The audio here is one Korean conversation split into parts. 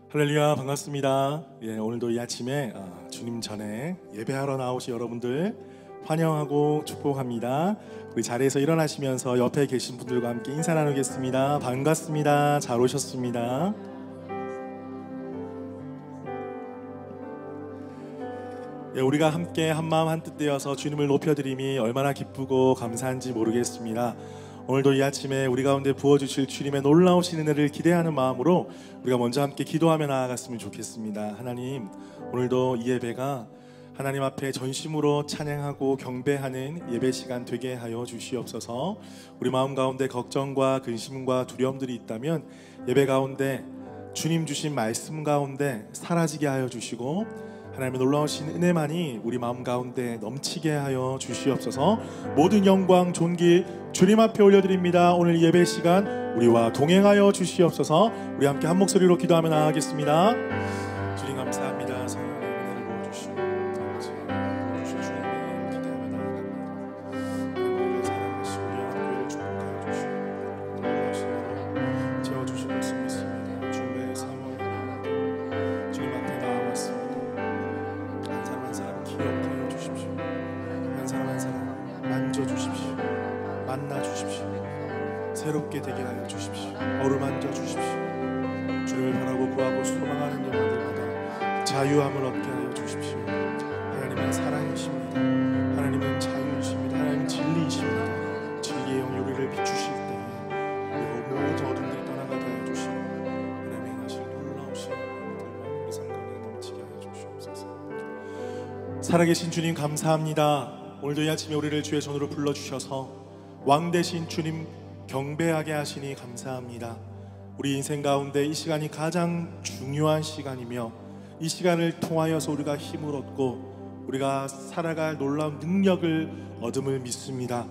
할렐루야, 반갑습니다. 오늘도 이 아침에 주님 전에 예배하러 나오신 여러분들 환영하고 축복합니다. 우리 자리에서 일어나시면서 옆에 계신 분들과 함께 인사 나누겠습니다. 반갑습니다. 잘 오셨습니다. 우리가 함께 한마음 한뜻 되어서 주님을 높여드림이 얼마나 기쁘고 감사한지 모르겠습니다. 오늘도 이 아침에 우리 가운데 부어주실 주님의 놀라우신 은혜를 기대하는 마음으로 우리가 먼저 함께 기도하며 나아갔으면 좋겠습니다. 하나님, 오늘도 이 예배가 하나님 앞에 전심으로 찬양하고 경배하는 예배 시간 되게 하여 주시옵소서. 우리 마음 가운데 걱정과 근심과 두려움들이 있다면 예배 가운데 주님 주신 말씀 가운데 사라지게 하여 주시고, 하나님의 놀라우신 은혜만이 우리 마음 가운데 넘치게 하여 주시옵소서. 모든 영광 존귀 주님 앞에 올려드립니다. 오늘 예배 시간 우리와 동행하여 주시옵소서. 우리 함께 한 목소리로 기도하며 나아가겠습니다. 주님 감사합니다. 성령의 은혜를 부어주시고 주신 주님의 기대하며 나아갑니다. 우리를 사랑하시고 우리 학교를 축복하여 주시고 놀라우신 채워주실 것을 믿습니다. 주의 사모하며 주님 앞에 나아왔습니다. 한 사람 한 사람 기억하여 주십시오. 한 사람 한 사람 만져주십시오. 만나주십시오. 새롭게 되게 하여 주십시오. 어루만져 주십시오. 주를 바라고 구하고 소망하는 영혼들마다 자유함을 얻게 하여 주십시오. 하나님은 사랑이십니다. 하나님은 자유이십니다. 하나님은 진리이십니다. 진리의 영 우리를 비추실 때에 우리 모든 어둠들이 떠나가게 하여 주시고 하나님의 행하실 놀라우신 일들과 우리 삶 가운데 넘치게 하여 주시옵소서. 살아계신 주님 감사합니다. 오늘도 이 아침에 우리를 주의 손으로 불러주셔서 왕 되신 주님 경배하게 하시니 감사합니다. 우리 인생 가운데 이 시간이 가장 중요한 시간이며 이 시간을 통하여서 우리가 힘을 얻고 우리가 살아갈 놀라운 능력을 얻음을 믿습니다.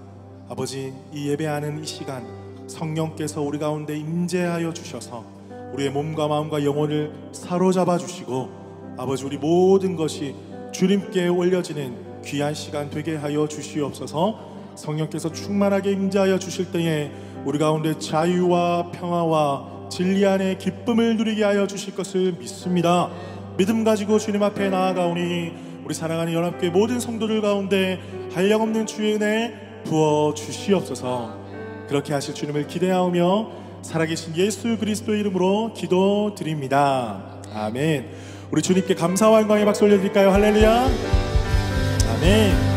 아버지, 이 예배하는 이 시간 성령께서 우리 가운데 임재하여 주셔서 우리의 몸과 마음과 영혼을 사로잡아 주시고 아버지, 우리 모든 것이 주님께 올려지는 귀한 시간 되게 하여 주시옵소서. 성령께서 충만하게 임재하여 주실 때에 우리 가운데 자유와 평화와 진리 안에 기쁨을 누리게 하여 주실 것을 믿습니다. 믿음 가지고 주님 앞에 나아가오니 우리 사랑하는 연합교회 모든 성도들 가운데 한량없는 주의 은혜 부어 주시옵소서. 그렇게 하실 주님을 기대하오며 살아계신 예수 그리스도의 이름으로 기도드립니다. 아멘. 우리 주님께 감사와 영광의 박수 올려드릴까요? 할렐루야. 아멘.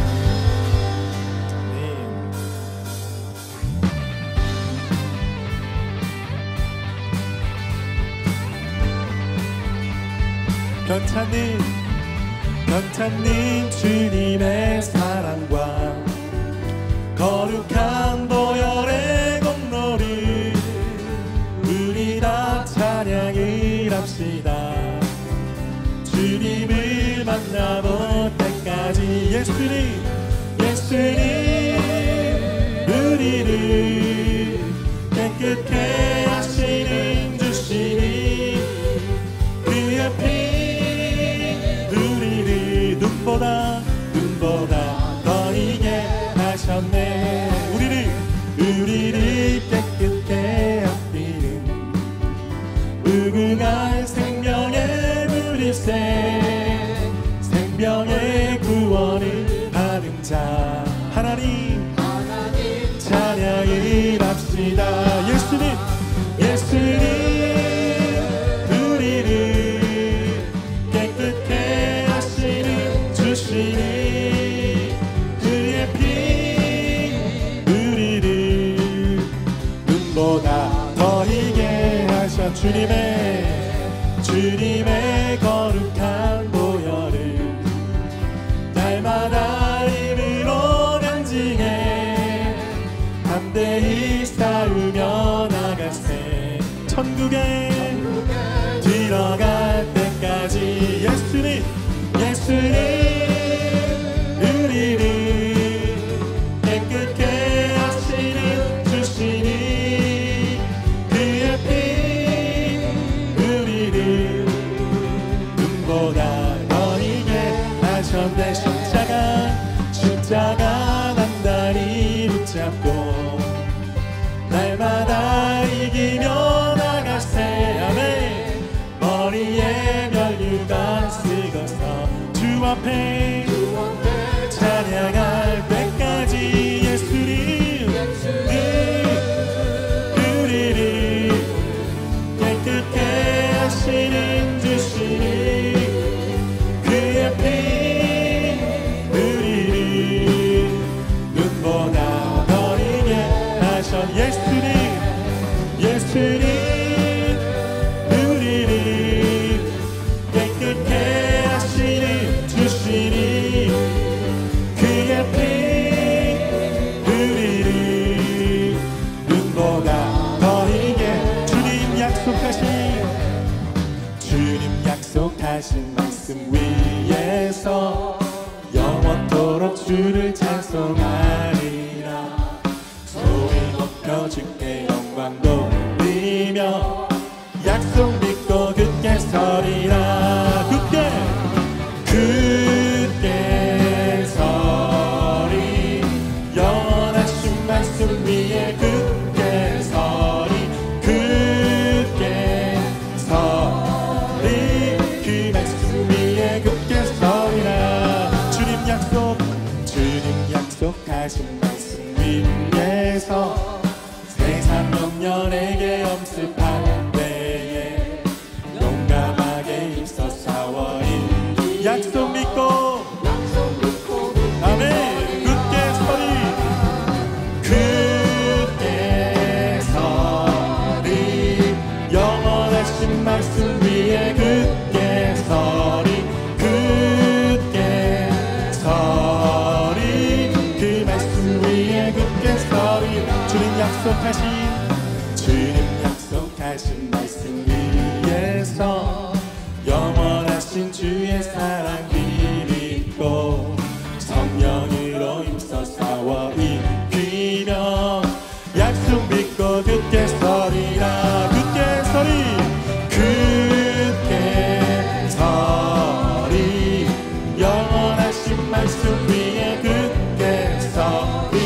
변찬님 주님의 사랑과 거룩한 보혈의 공로를 우리 다 찬양을 합시다. 주님을 만나볼 때까지 예수님 우리를 깨끗게 하시는 주시니 그의 피 눈보다 더 이게 하셨네. 우리를 깨끗게 하시는 무궁한 생명의 물일새 생명의 구원을 받은 자 하나님 찬양을 합시다. 예수님 그의 피 우리를 눈보다 더 희게 하셔. 주님의 거룩한 보혈을 날마다 입으로 간증해 담대히 싸우며 나가세. 천국에 들어갈 때까지 예수님 우리를 깨끗게 하시는 주시니 그의 피 우리를 눈보다 더 희게 하셨네. 십자가 단단히 붙잡고 날마다 이기며 나가세. 앞에 찬양할 때까지 예수님 우리를 깨끗게 하시는 주시니 그의 피 우리를 눈보다 더 이게 하셔 예수님 우리를 깨끗게 하시는 주시니 그의 피 우리를 눈보다 더 이게 주님 약속하신 말씀 위에서 영원토록 주를 찬송하리라. 소리 높여 주께 영광 돌리며 약속 믿고 굳게 서리라. 굳게 서리 영원하신 말씀 위에 굳게 서리 굳게 서리 그 말씀 위에 굳게 서리라. 주님 약속하신 말씀 위에서 세상 영년에게 엄습할 때에 용감하게 힘써 싸워이 약속 믿고 아멘 굳게 서리 영원하신 말씀 위에 굳게 서리 그 말씀 위에 굳게 서리. 주님 약속하신 말씀 위에서 영원하신 주의 사랑 비믿고 성령으로 힘써 싸워 이기며 약속 믿고 굳게 서리라. 굳게 서리 영원하신 말씀 위에 굳게 서리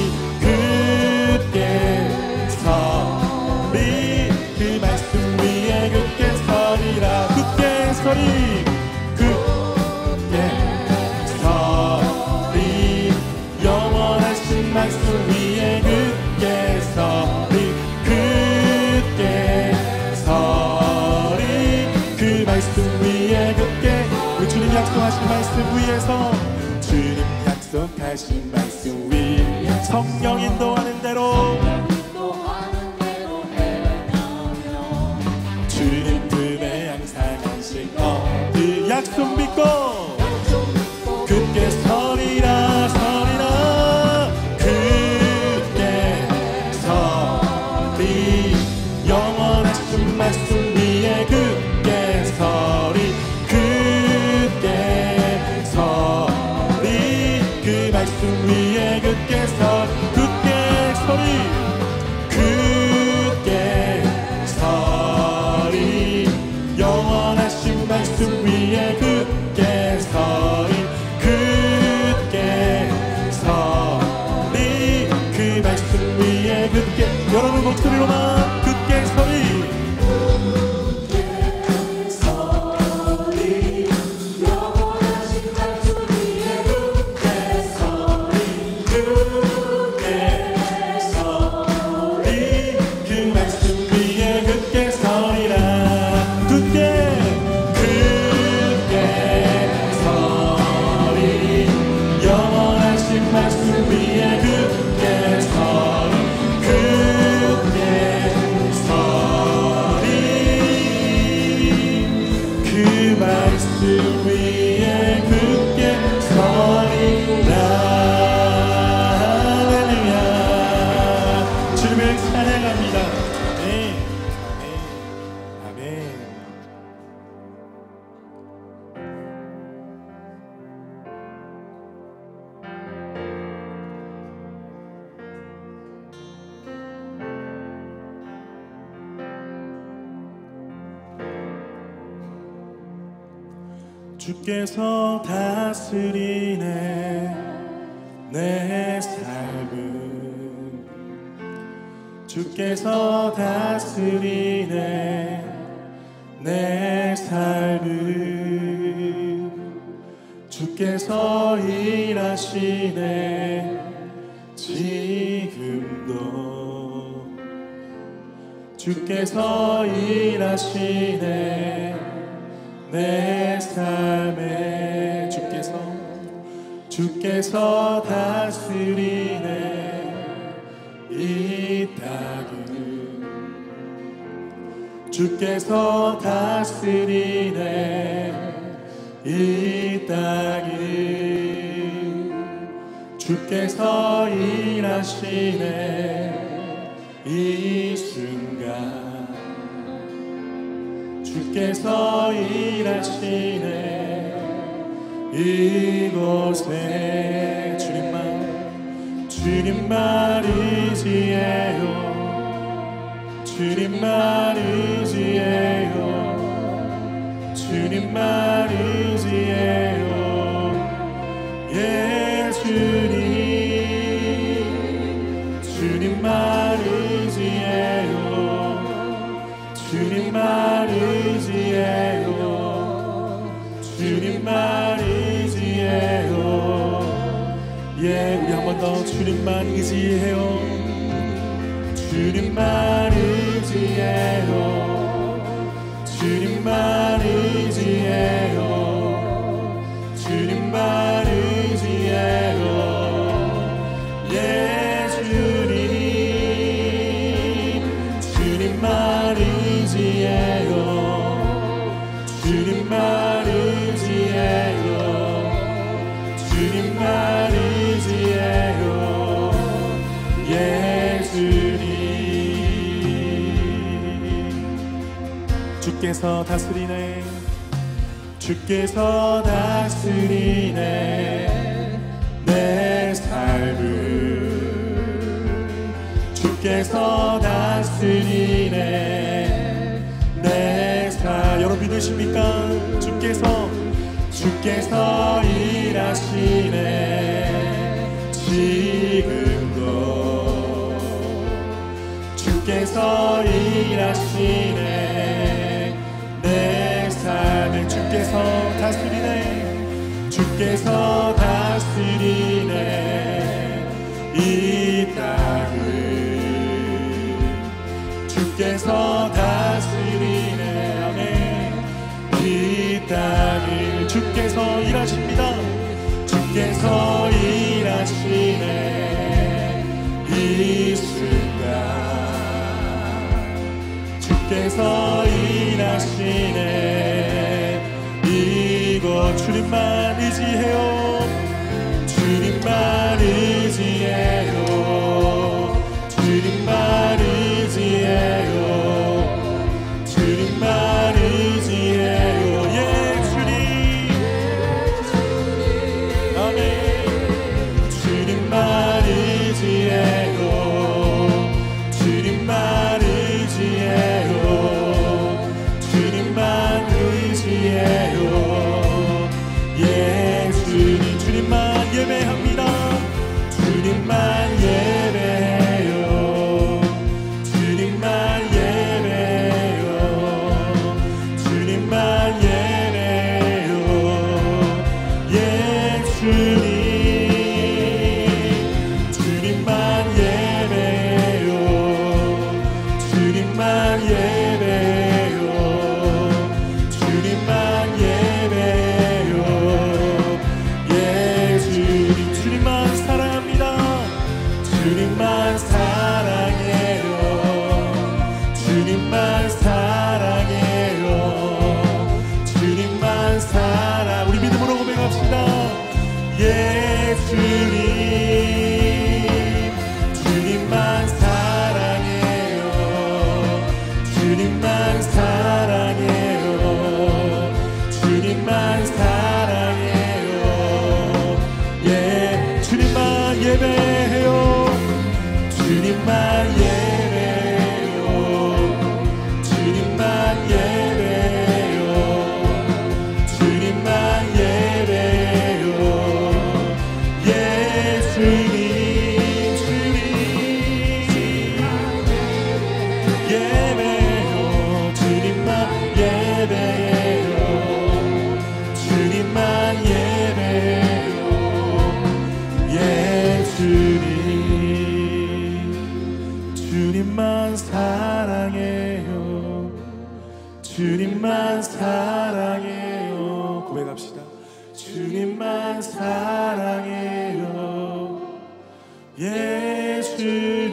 그 말씀 위에 굳게 서리라. 굳게 서리 영원하신 말씀 위에 굳게 서리 그 말씀 위에 굳게 우리 주님 약속하신 말씀 위에서 주님 약속하신 말씀 위에 성령 인도하는 대로 주님 품에 항상 안식어 그 약속 믿고 굳게 서리라. 굳게 서리 영원하신 말씀 위에 굳게 서리 그 말씀 위에 굳게 서리 영원하신 말씀 위에 굳게 서리 그 말씀 위에 굳게 여러분 목소리로만 굳게 서리 영원하신 말씀 위에 굳게 서리 그 말씀 위에 굳게 서리라. 굳게 서리 영원하신 말씀 위에 굳게 서리 그 말씀 위에 굳게 서리라. 할렐루야. 주님을 찬양합니다. 아멘 아멘 아멘. 주께서 다스리네 내 삶은 주께서 다스리네 내 삶은 주께서 주께서 일하시네 지금도 주께서 일하시네 내 삶에 주께서 다스리네 이 땅을 주께서 다스리네 이 땅을 주께서 일하시네 이 순간 주께서 일하시네 이곳에 주님만 의지해요 주님만 의지해요 주님만 의지해요 예 주님만 의지해요 주님만 의지해요 주님만 의지해요 예 우리 한 번 더 주님만 의지해요 주님만 의지해요 주님만 의지해요 주님만 의지해요 예 주님만 의지해요 주님만 의지해요 주님만 의지해요 예 주님 주께서 다스리네 주께서 다스리네 내 삶을 주께서 다스리네 내 삶 여러분 믿으십니까? 주께서 일하시네 지금도 주께서 일하시네 내 삶을 주께서 다스리네 이 땅을 주께서 다스리네 아멘 이 땅을 주께서 일하십니다 주께서 일하시네 이 순간 주께서 일하시네 이곳 주님만 의지해요 주님만 의지해요 주님만 의지해요 주님만 의지해요 예 주님 아멘 주님만 의지해요 주님만 의지해요 주님만 의지해요 예 주님만 예배합니다 주님만 예배해요 주님만 예배해요 주님만 예배해요 예 주님만 예배해요 주님만 예배해요 주님만 예배해요 예 주님만 사랑합니다 주님만 사랑해요 주님만 사랑해요 주님만 사랑 우리 믿음으로 고백합시다 예 주님만 사랑해요 주님만 사랑해요 주님만 사랑해요 예 주님만 예배해요 주님만 예배해요 주님만 예배해요 주님만 예배해요 예 주님 예배해요 주님만 예배해요 주님만 예배해요 주님만 사랑해요. 고백합시다. 주님만 사랑해요. 예수님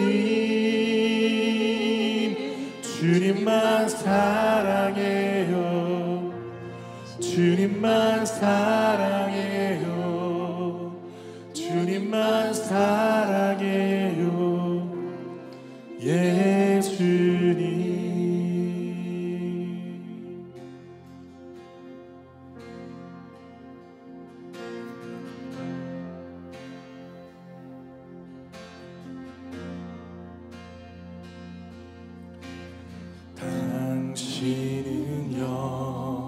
주님만 사랑해요. 주님만 사랑해요. 주님만 사랑해요. 예수님. 당신은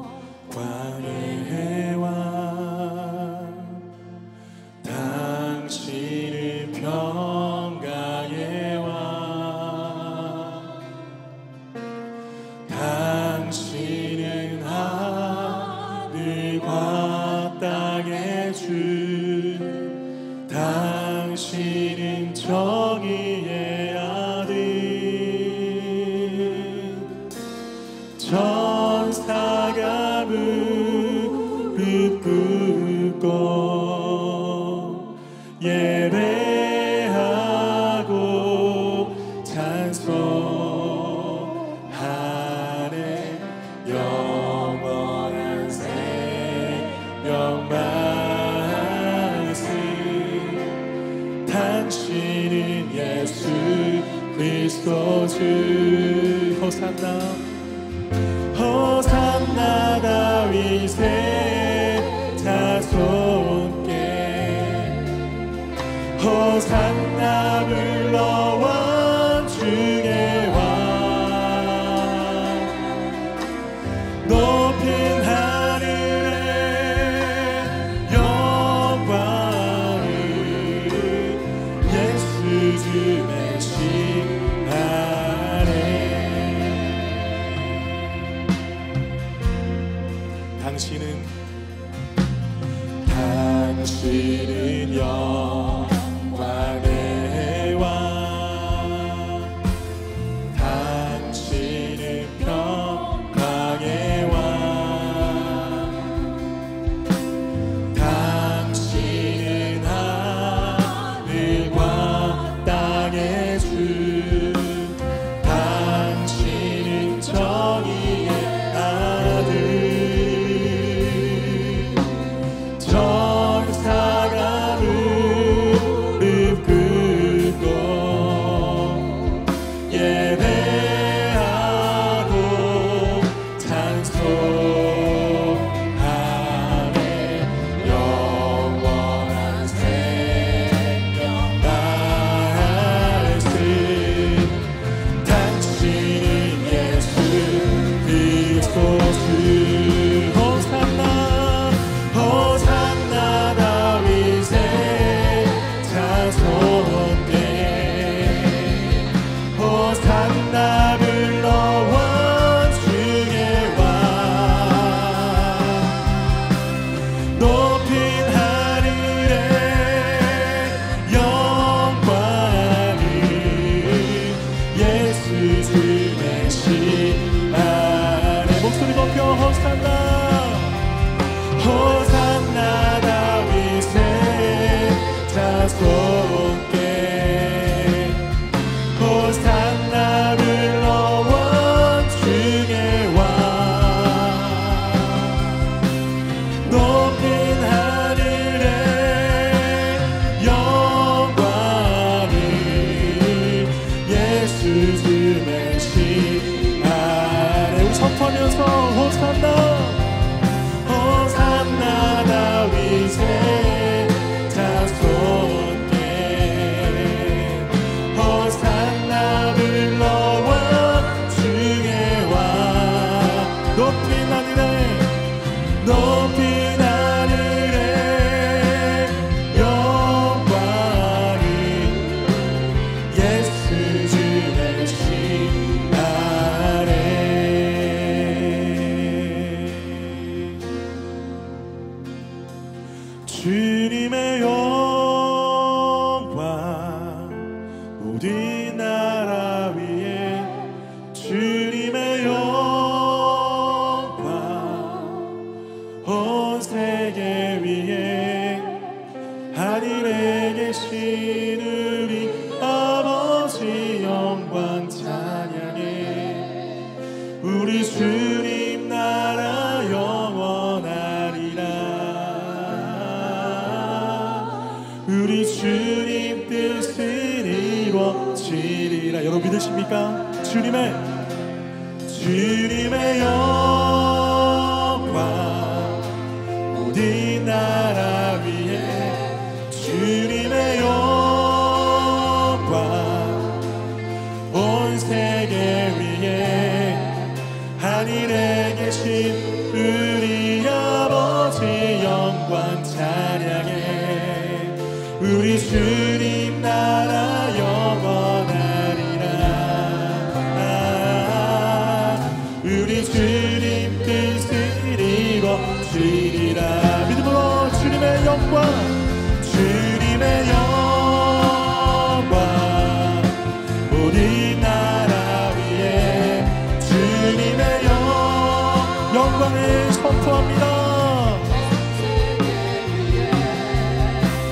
영광의 왕, 당신은 평강의 왕, 당신은 하늘과 땅의 주, 당신은 정의의 아들. 천사가 무릎 꿇고 예배하고 찬송하네. 영원한 생명 말씀, 당신은 예수 그리스도 주. 호산나 호산나 다윗의 자손께, 호산나 불러와 주의 왕. 높인 하늘의 영광을 예수 주 메시아네. 당신은 영광의 왕, 당신은 평강의 왕, 당신은 하늘과 땅의 주, 당신은 정의의 아들. 천사가 무릎 꿇고 예배하고 찬송하네. 영원한 생명 말씀, 당신은 예수 그리스도 주. 호산나 호산나 다윗의 자손께, 호산나 불러와 주의 왕. 높인 하늘의 영광을 예수 주 메시아네. 목소리 높여 호산나 호산나 다윗의 자손께, 호산나 불러와 주의 왕. 높인 하늘의 영광을 예수 주 메시아네. 우리 선포하면서 호산나 호산나 다윗의 자손께, 호산나 불러와 주의 왕. 높인 하늘에 높인 하늘의 영광을 예수 주 메시아네. 주님의 영광 모든 나라 위에, 주님의 영광 믿으십니까? 주님의 영광 모든 나라 위에 주님의 영광 온 세계 위에 하늘에 계신 우리 아버지 영광 찬양해 우리 주님 나라 우리 주님 뜻을 이루어지리라. 믿음으로 주님의 영광 모든 나라 위에 주님의 영광을 선포합니다.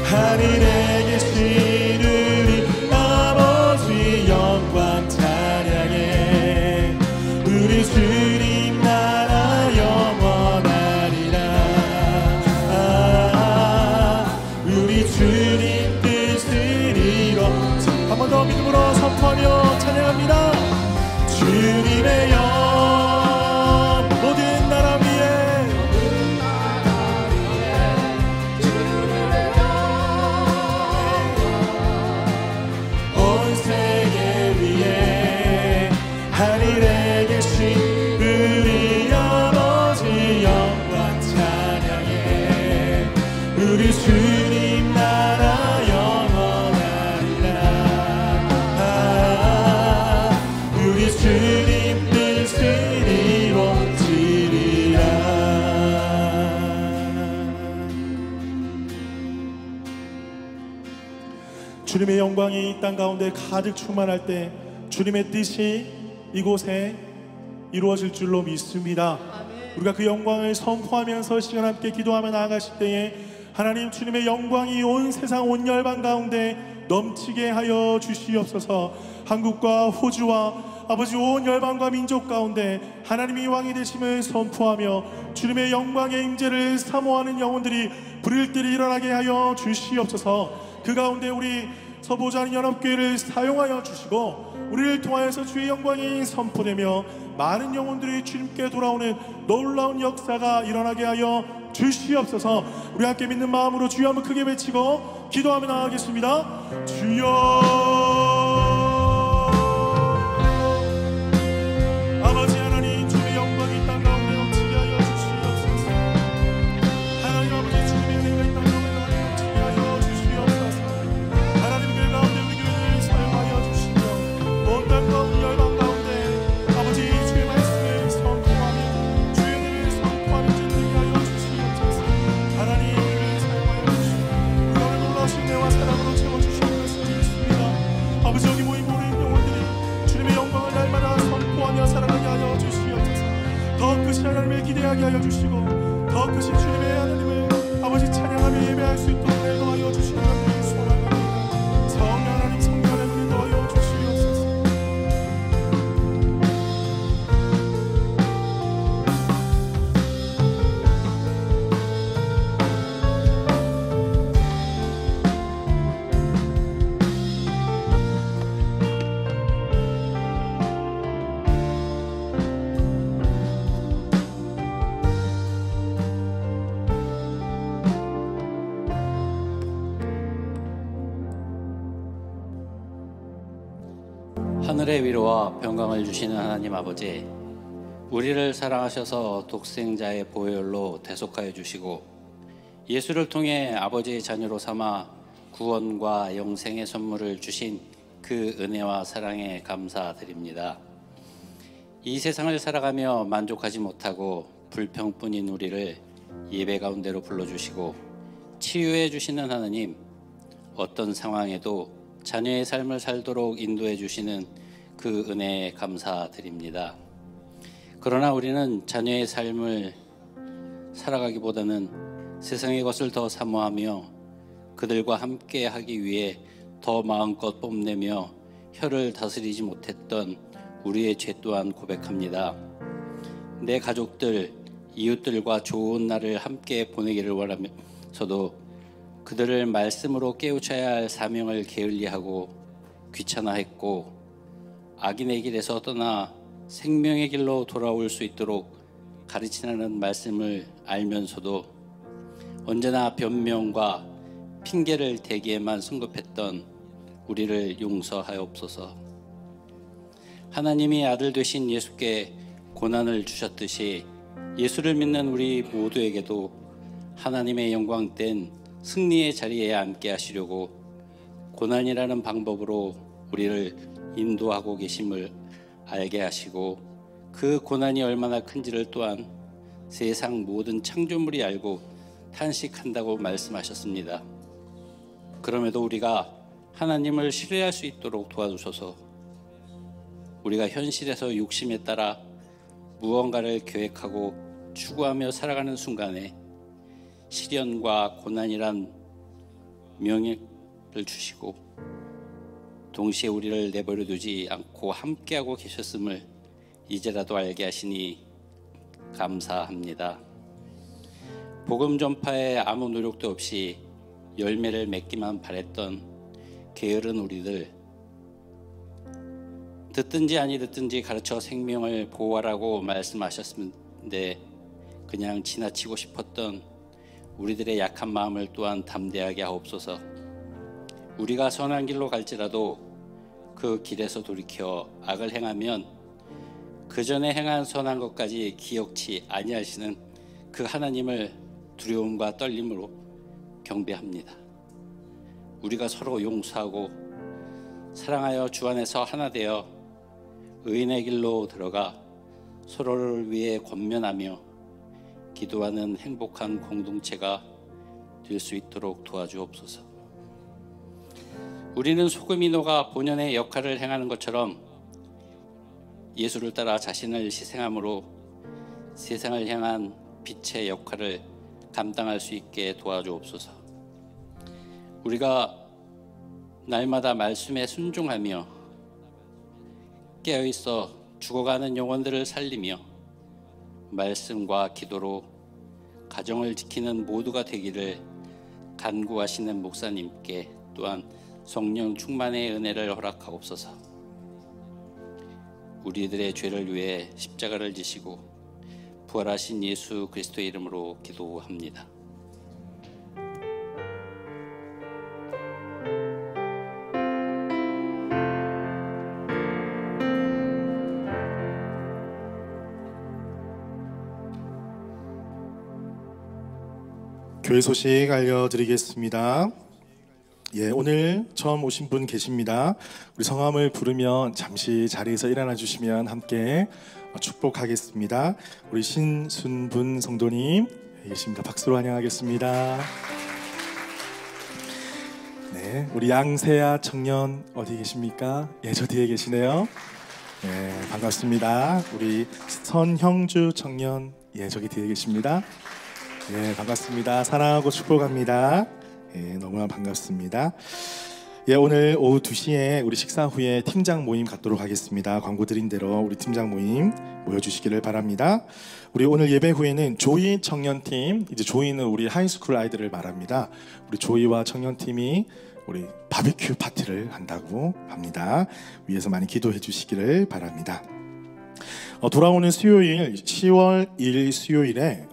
하늘에 계신 우리 아버지 영광 찬양해 우리 주님 나라 영원하리라. 우리 주님 뜻을 이뤄 한 번 더 믿음으로 선포하며 찬양합니다. 주님의 영 모든 나라 위에 온 세계 위에 하늘에 계신 우리 아버지 영광 찬양해 우리 주님 나라 영원하리라. 우리 주님 뜻을 이루어지리라. 주님의 영광이 이 땅 가운데 가득 충만할 때 주님의 뜻이 이곳에 이루어질 줄로 믿습니다. 우리가 그 영광을 선포하면서 시간 함께 기도하며 나아가실 때에 하나님 주님의 영광이 온 세상 온 열방 가운데 넘치게 하여 주시옵소서. 한국과 호주와 아버지 온 열방과 민족 가운데 하나님이 왕이 되심을 선포하며 주님의 영광의 임재를 사모하는 영혼들이 부를 때 일어나게 하여 주시옵소서. 그 가운데 우리 서보자는 연합교회를 사용하여 주시고 우리를 통하여서 주의 영광이 선포되며 많은 영혼들이 주님께 돌아오는 놀라운 역사가 일어나게 하여 주시옵소서. 우리 함께 믿는 마음으로 주여 한번 크게 외치고 기도하며 나아가겠습니다. 주여 아버지 하나님 주의 영광이 이 땅 가운데 넘치게 하여 주시옵소서. 하나님 아버지 주님의 은혜가 이 땅 가운데 넘치게 하여 주시옵소서. 하나님 그 가운데 우리 교회를 사용하여 주시며 온 땅 가운데 열방 가운데 아버지 주의 말씀을 선포하며 주의 은혜를 선포하며 진리게 하여 주시옵소서. 하나님 우리를 사용하여 주시고 우리 오늘 놀라우신 은혜와 사랑으로 채워주시옵소서. 아버지 여기 모인 모든 영혼들이 주님의 영광을 날마다 선포하며 살아가게 하여 주시옵소서. 더 크신 하나님을 기대하게 하여 주시고 더 크신 주님의 하나님을 아버지 찬양하며 예배할 수 있도록 인도하여 주시옵소서. 소망합니다. 성령 하나님 성령 하나님을 인도하여 주시옵소서. 하늘의 위로와 평강을 주시는 하나님 아버지, 우리를 사랑하셔서 독생자의 보혈로 대속하여 주시고 예수를 통해 아버지의 자녀로 삼아 구원과 영생의 선물을 주신 그 은혜와 사랑에 감사드립니다. 이 세상을 살아가며 만족하지 못하고 불평뿐인 우리를 예배 가운데로 불러주시고 치유해 주시는 하나님, 어떤 상황에도 자녀의 삶을 살도록 인도해 주시는 그 은혜에 감사드립니다. 그러나 우리는 자녀의 삶을 살아가기보다는 세상의 것을 더 사모하며 그들과 함께 하기 위해 더 마음껏 뽐내며 혀를 다스리지 못했던 우리의 죄 또한 고백합니다. 내 가족들, 이웃들과 좋은 날을 함께 보내기를 원하면서도 그들을 말씀으로 깨우쳐야 할 사명을 게을리하고 귀찮아했고 악인의 길에서 떠나 생명의 길로 돌아올 수 있도록 가르치라는 말씀을 알면서도 언제나 변명과 핑계를 대기에만 성급했던 우리를 용서하옵소서. 하나님이 아들 되신 예수께 고난을 주셨듯이 예수를 믿는 우리 모두에게도 하나님의 영광된 승리의 자리에 앉게 하시려고 고난이라는 방법으로 우리를 인도하고 계심을 알게 하시고, 그 고난이 얼마나 큰지를 또한 세상 모든 창조물이 알고 탄식한다고 말씀하셨습니다. 그럼에도 우리가 하나님을 신뢰할 수 있도록 도와주셔서 우리가 현실에서 욕심에 따라 무언가를 계획하고 추구하며 살아가는 순간에 시련과 고난이란 명예를 주시고 동시에 우리를 내버려 두지 않고 함께하고 계셨음을 이제라도 알게 하시니 감사합니다. 복음 전파에 아무 노력도 없이 열매를 맺기만 바랬던 게으른 우리들, 듣든지 아니 듣든지 가르쳐 생명을 보호하라고 말씀하셨는데 그냥 지나치고 싶었던 우리들의 약한 마음을 또한 담대하게 하옵소서. 우리가 선한 길로 갈지라도 그 길에서 돌이켜 악을 행하면 그 전에 행한 선한 것까지 기억치 아니하시는 그 하나님을 두려움과 떨림으로 경배합니다. 우리가 서로 용서하고 사랑하여 주 안에서 하나 되어 의인의 길로 들어가 서로를 위해 권면하며 기도하는 행복한 공동체가 될 수 있도록 도와주옵소서. 우리는 소금이 녹아 본연의 역할을 행하는 것처럼 예수를 따라 자신을 희생함으로 세상을 향한 빛의 역할을 감당할 수 있게 도와주옵소서. 우리가 날마다 말씀에 순종하며 깨어있어 죽어가는 영혼들을 살리며 말씀과 기도로 가정을 지키는 모두가 되기를 간구하시는 목사님께 또한 성령 충만의 은혜를 허락하옵소서. 우리들의 죄를 위해 십자가를 지시고 부활하신 예수 그리스도의 이름으로 기도합니다. 교회 소식 알려드리겠습니다. 오늘 처음 오신 분 계십니다. 우리 성함을 부르면 잠시 자리에서 일어나 주시면 함께 축복하겠습니다. 우리 신순분 성도님 계십니다. 박수로 환영하겠습니다. 네, 우리 양세아 청년 어디 계십니까? 저 뒤에 계시네요. 반갑습니다. 우리 선형주 청년 저기 뒤에 계십니다. 반갑습니다. 사랑하고 축복합니다. 너무나 반갑습니다. 오늘 오후 2시에 우리 식사 후에 팀장 모임 갖도록 하겠습니다. 광고 드린 대로 우리 팀장 모임 모여주시기를 바랍니다. 우리 오늘 예배 후에는 조이 청년팀, 이제 조이는 우리 하이스쿨 아이들을 말합니다. 우리 조이와 청년팀이 우리 바비큐 파티를 한다고 합니다. 위에서 많이 기도해 주시기를 바랍니다. 돌아오는 수요일 10월 1일 수요일에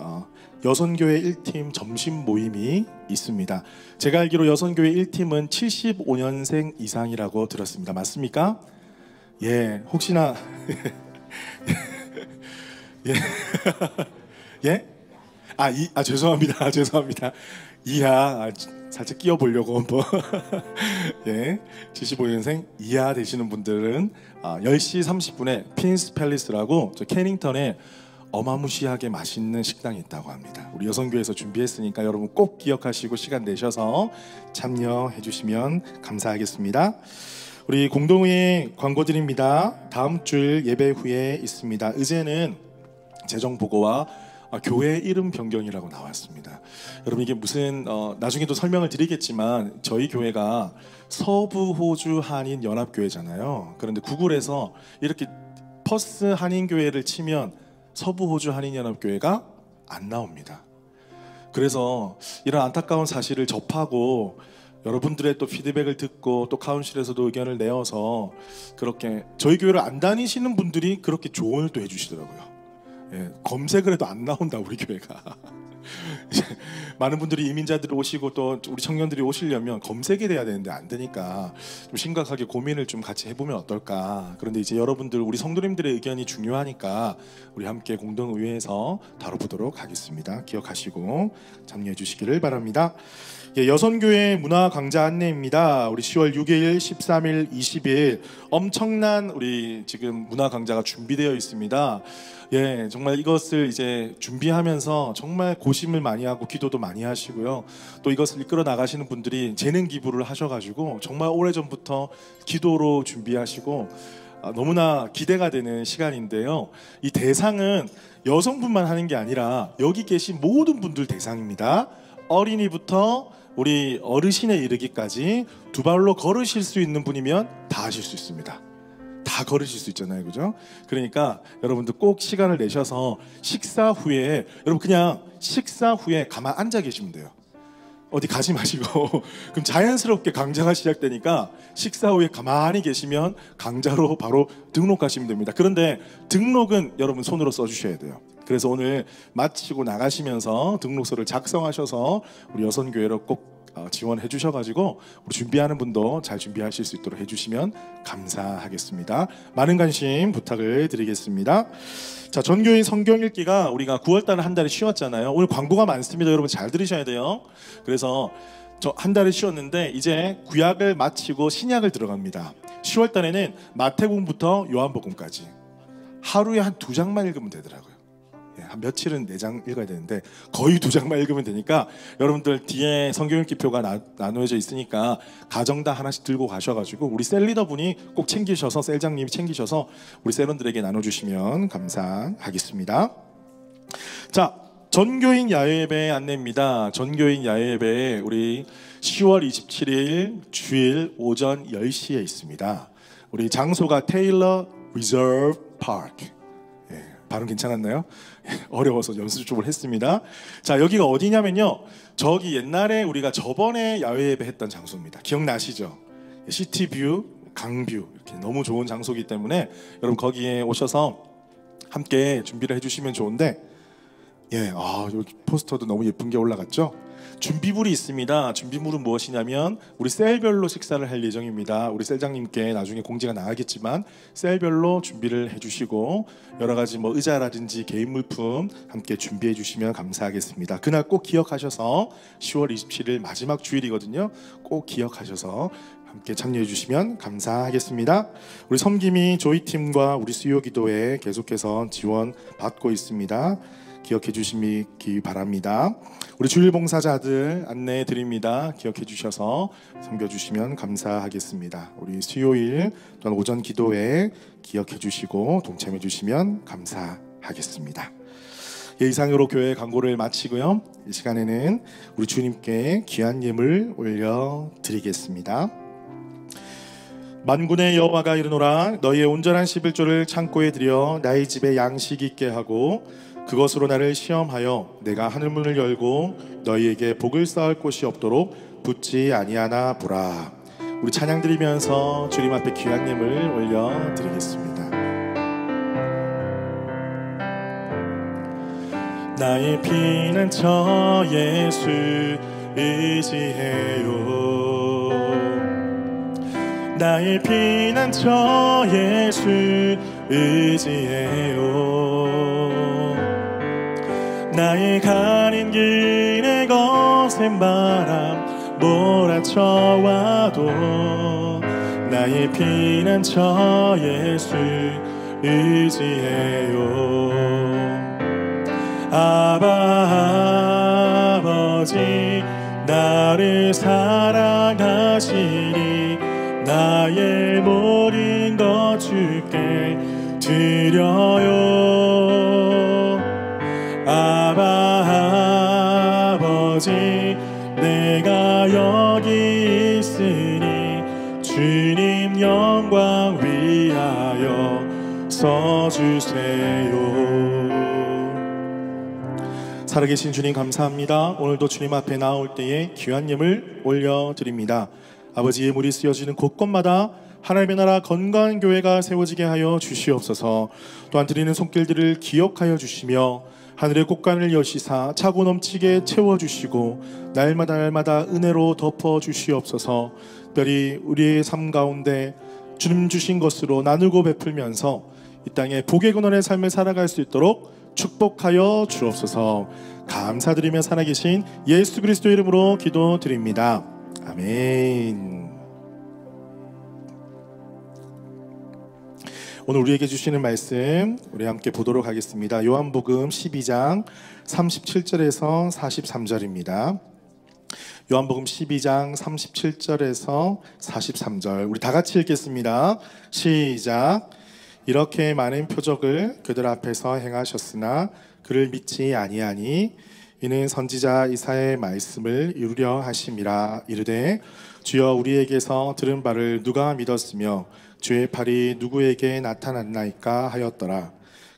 여선교회 1팀 점심 모임이 있습니다. 제가 알기로 여선교회 1팀은 75년생 이상이라고 들었습니다. 맞습니까? 혹시나 죄송합니다. 죄송합니다. 이하 살짝 끼워 보려고 한번 75년생 이하 되시는 분들은 10시 30분에 퀸스 팰리스라고 저 캐닝턴에 어마무시하게 맛있는 식당이 있다고 합니다. 우리 여성교회에서 준비했으니까 여러분 꼭 기억하시고 시간 내셔서 참여해 주시면 감사하겠습니다. 우리 공동회 광고 드립니다. 다음 주 예배 후에 있습니다. 어제는 재정보고와 교회 이름 변경이라고 나왔습니다. 여러분 이게 무슨 나중에도 설명을 드리겠지만 저희 교회가 서부 호주 한인 연합교회잖아요. 그런데 구글에서 이렇게 퍼스 한인교회를 치면 서부 호주 한인연합교회가 안 나옵니다. 그래서 이런 안타까운 사실을 접하고 여러분들의 또 피드백을 듣고 또 카운실에서도 의견을 내어서 그렇게 저희 교회를 안 다니시는 분들이 그렇게 조언을 또 해주시더라고요. 예, 검색을 해도 안 나온다 우리 교회가. 많은 분들이 이민자들이 오시고 또 우리 청년들이 오시려면 검색이 돼야 되는데 안 되니까 좀 심각하게 고민을 좀 같이 해보면 어떨까. 그런데 이제 여러분들 우리 성도님들의 의견이 중요하니까 우리 함께 공동의회에서 다뤄보도록 하겠습니다. 기억하시고 참여해 주시기를 바랍니다. 예, 여선교회 문화강좌 안내입니다. 우리 10월 6일, 13일, 20일 엄청난 우리 지금 문화강좌가 준비되어 있습니다. 예, 정말 이것을 이제 준비하면서 정말 고심을 많이 하고 기도도 많이 하시고요. 또 이것을 이끌어 나가시는 분들이 재능 기부를 하셔가지고 정말 오래전부터 기도로 준비하시고 너무나 기대가 되는 시간인데요. 이 대상은 여성분만 하는 게 아니라 여기 계신 모든 분들 대상입니다. 어린이부터 우리 어르신에 이르기까지 두 발로 걸으실 수 있는 분이면 다 하실 수 있습니다. 다 걸으실 수 있잖아요, 그죠? 그러니까 여러분들 꼭 시간을 내셔서 식사 후에 여러분 그냥 식사 후에 가만 앉아 계시면 돼요. 어디 가지 마시고 그럼 자연스럽게 강좌가 시작되니까 식사 후에 가만히 계시면 강좌로 바로 등록하시면 됩니다. 그런데 등록은 여러분 손으로 써주셔야 돼요. 그래서 오늘 마치고 나가시면서 등록서를 작성하셔서 우리 여선교회로 꼭 지원해 주셔가지고 우리 준비하는 분도 잘 준비하실 수 있도록 해주시면 감사하겠습니다. 많은 관심 부탁을 드리겠습니다. 자, 전교인 성경 읽기가 우리가 9월달에 한 달에 쉬었잖아요. 오늘 광고가 많습니다. 여러분 잘 들으셔야 돼요. 그래서 저 한 달을 쉬었는데 이제 구약을 마치고 신약을 들어갑니다. 10월달에는 마태복음부터 요한복음까지 하루에 한 2장만 읽으면 되더라고요. 한 며칠은 4장 읽어야 되는데 거의 2장만 읽으면 되니까 여러분들 뒤에 성경 읽기표가 나누어져 있으니까 가정당 하나씩 들고 가셔가지고 우리 셀리더 분이 꼭 챙기셔서 셀장님이 챙기셔서 우리 셀원들에게 나눠주시면 감사하겠습니다. 자, 전교인 야외예배 안내입니다. 전교인 야외예배 우리 10월 27일 주일 오전 10시에 있습니다. 우리 장소가 테일러 리저브 파크. 발음 괜찮았나요? 어려워서 연습 좀 했습니다. 자, 여기가 어디냐면요, 저기 옛날에 우리가 저번에 야외 예배 했던 장소입니다. 기억나시죠? 시티뷰, 강뷰 이렇게 너무 좋은 장소이기 때문에 여러분 거기에 오셔서 함께 준비를 해주시면 좋은데, 예, 여기 포스터도 너무 예쁜 게 올라갔죠? 준비물이 있습니다. 준비물은 무엇이냐면 우리 셀별로 식사를 할 예정입니다. 우리 셀장님께 나중에 공지가 나가겠지만 셀별로 준비를 해주시고 여러 가지 뭐 의자라든지 개인 물품 함께 준비해 주시면 감사하겠습니다. 그날 꼭 기억하셔서 10월 27일 마지막 주일이거든요. 꼭 기억하셔서 함께 참여해 주시면 감사하겠습니다. 우리 섬김이 조이팀과 우리 수요기도에 계속해서 지원 받고 있습니다. 기억해 주시기 바랍니다. 우리 주일봉사자들 안내해 드립니다. 기억해 주셔서 섬겨주시면 감사하겠습니다. 우리 수요일 또는 오전 기도회 기억해 주시고 동참해 주시면 감사하겠습니다. 예, 이상으로 교회 광고를 마치고요. 이 시간에는 우리 주님께 귀한 예물 올려드리겠습니다. 만군의 여호와가 이르노라, 너희의 온전한 11조를 창고에 들여 나의 집에 양식 있게 하고 그것으로 나를 시험하여 내가 하늘문을 열고 너희에게 복을 쌓을 곳이 없도록 붙지 아니하나 보라. 우리 찬양 드리면서 주님 앞에 귀한 예물 올려드리겠습니다. 나의 피난처 예수 의지해요. 나의 피난처 예수 의지해요. 나의 가는 길에 거센 바람 몰아쳐와도 나의 피난처 예수 의지해요. 아버지 나를 사랑하시니 나의 모든 것 주께 드려요. 아버지 내가 여기 있으니 주님 영광 위하여 써주세요. 살아계신 주님 감사합니다. 오늘도 주님 앞에 나올 때에 귀한 예물 올려드립니다. 아버지의 물이 쓰여지는 곳곳마다 하나님의 나라 건강한 교회가 세워지게 하여 주시옵소서. 또한 드리는 손길들을 기억하여 주시며 하늘의 곳간을 여시사 차고 넘치게 채워주시고 날마다 은혜로 덮어주시옵소서. 특별히 우리의 삶 가운데 주님 주신 것으로 나누고 베풀면서 이 땅에 복의 근원의 삶을 살아갈 수 있도록 축복하여 주옵소서. 감사드리며 살아계신 예수 그리스도 이름으로 기도드립니다. 아멘. 오늘 우리에게 주시는 말씀 우리 함께 보도록 하겠습니다. 요한복음 12장 37절에서 43절입니다. 요한복음 12장 37절에서 43절 우리 다 같이 읽겠습니다. 시작. 이렇게 많은 표적을 그들 앞에서 행하셨으나 그를 믿지 아니하니 이는 선지자 이사야의 말씀을 이루려 하심이라. 이르되 주여 우리에게서 들은 바를 누가 믿었으며 주의 팔이 누구에게 나타났나이까 하였더라.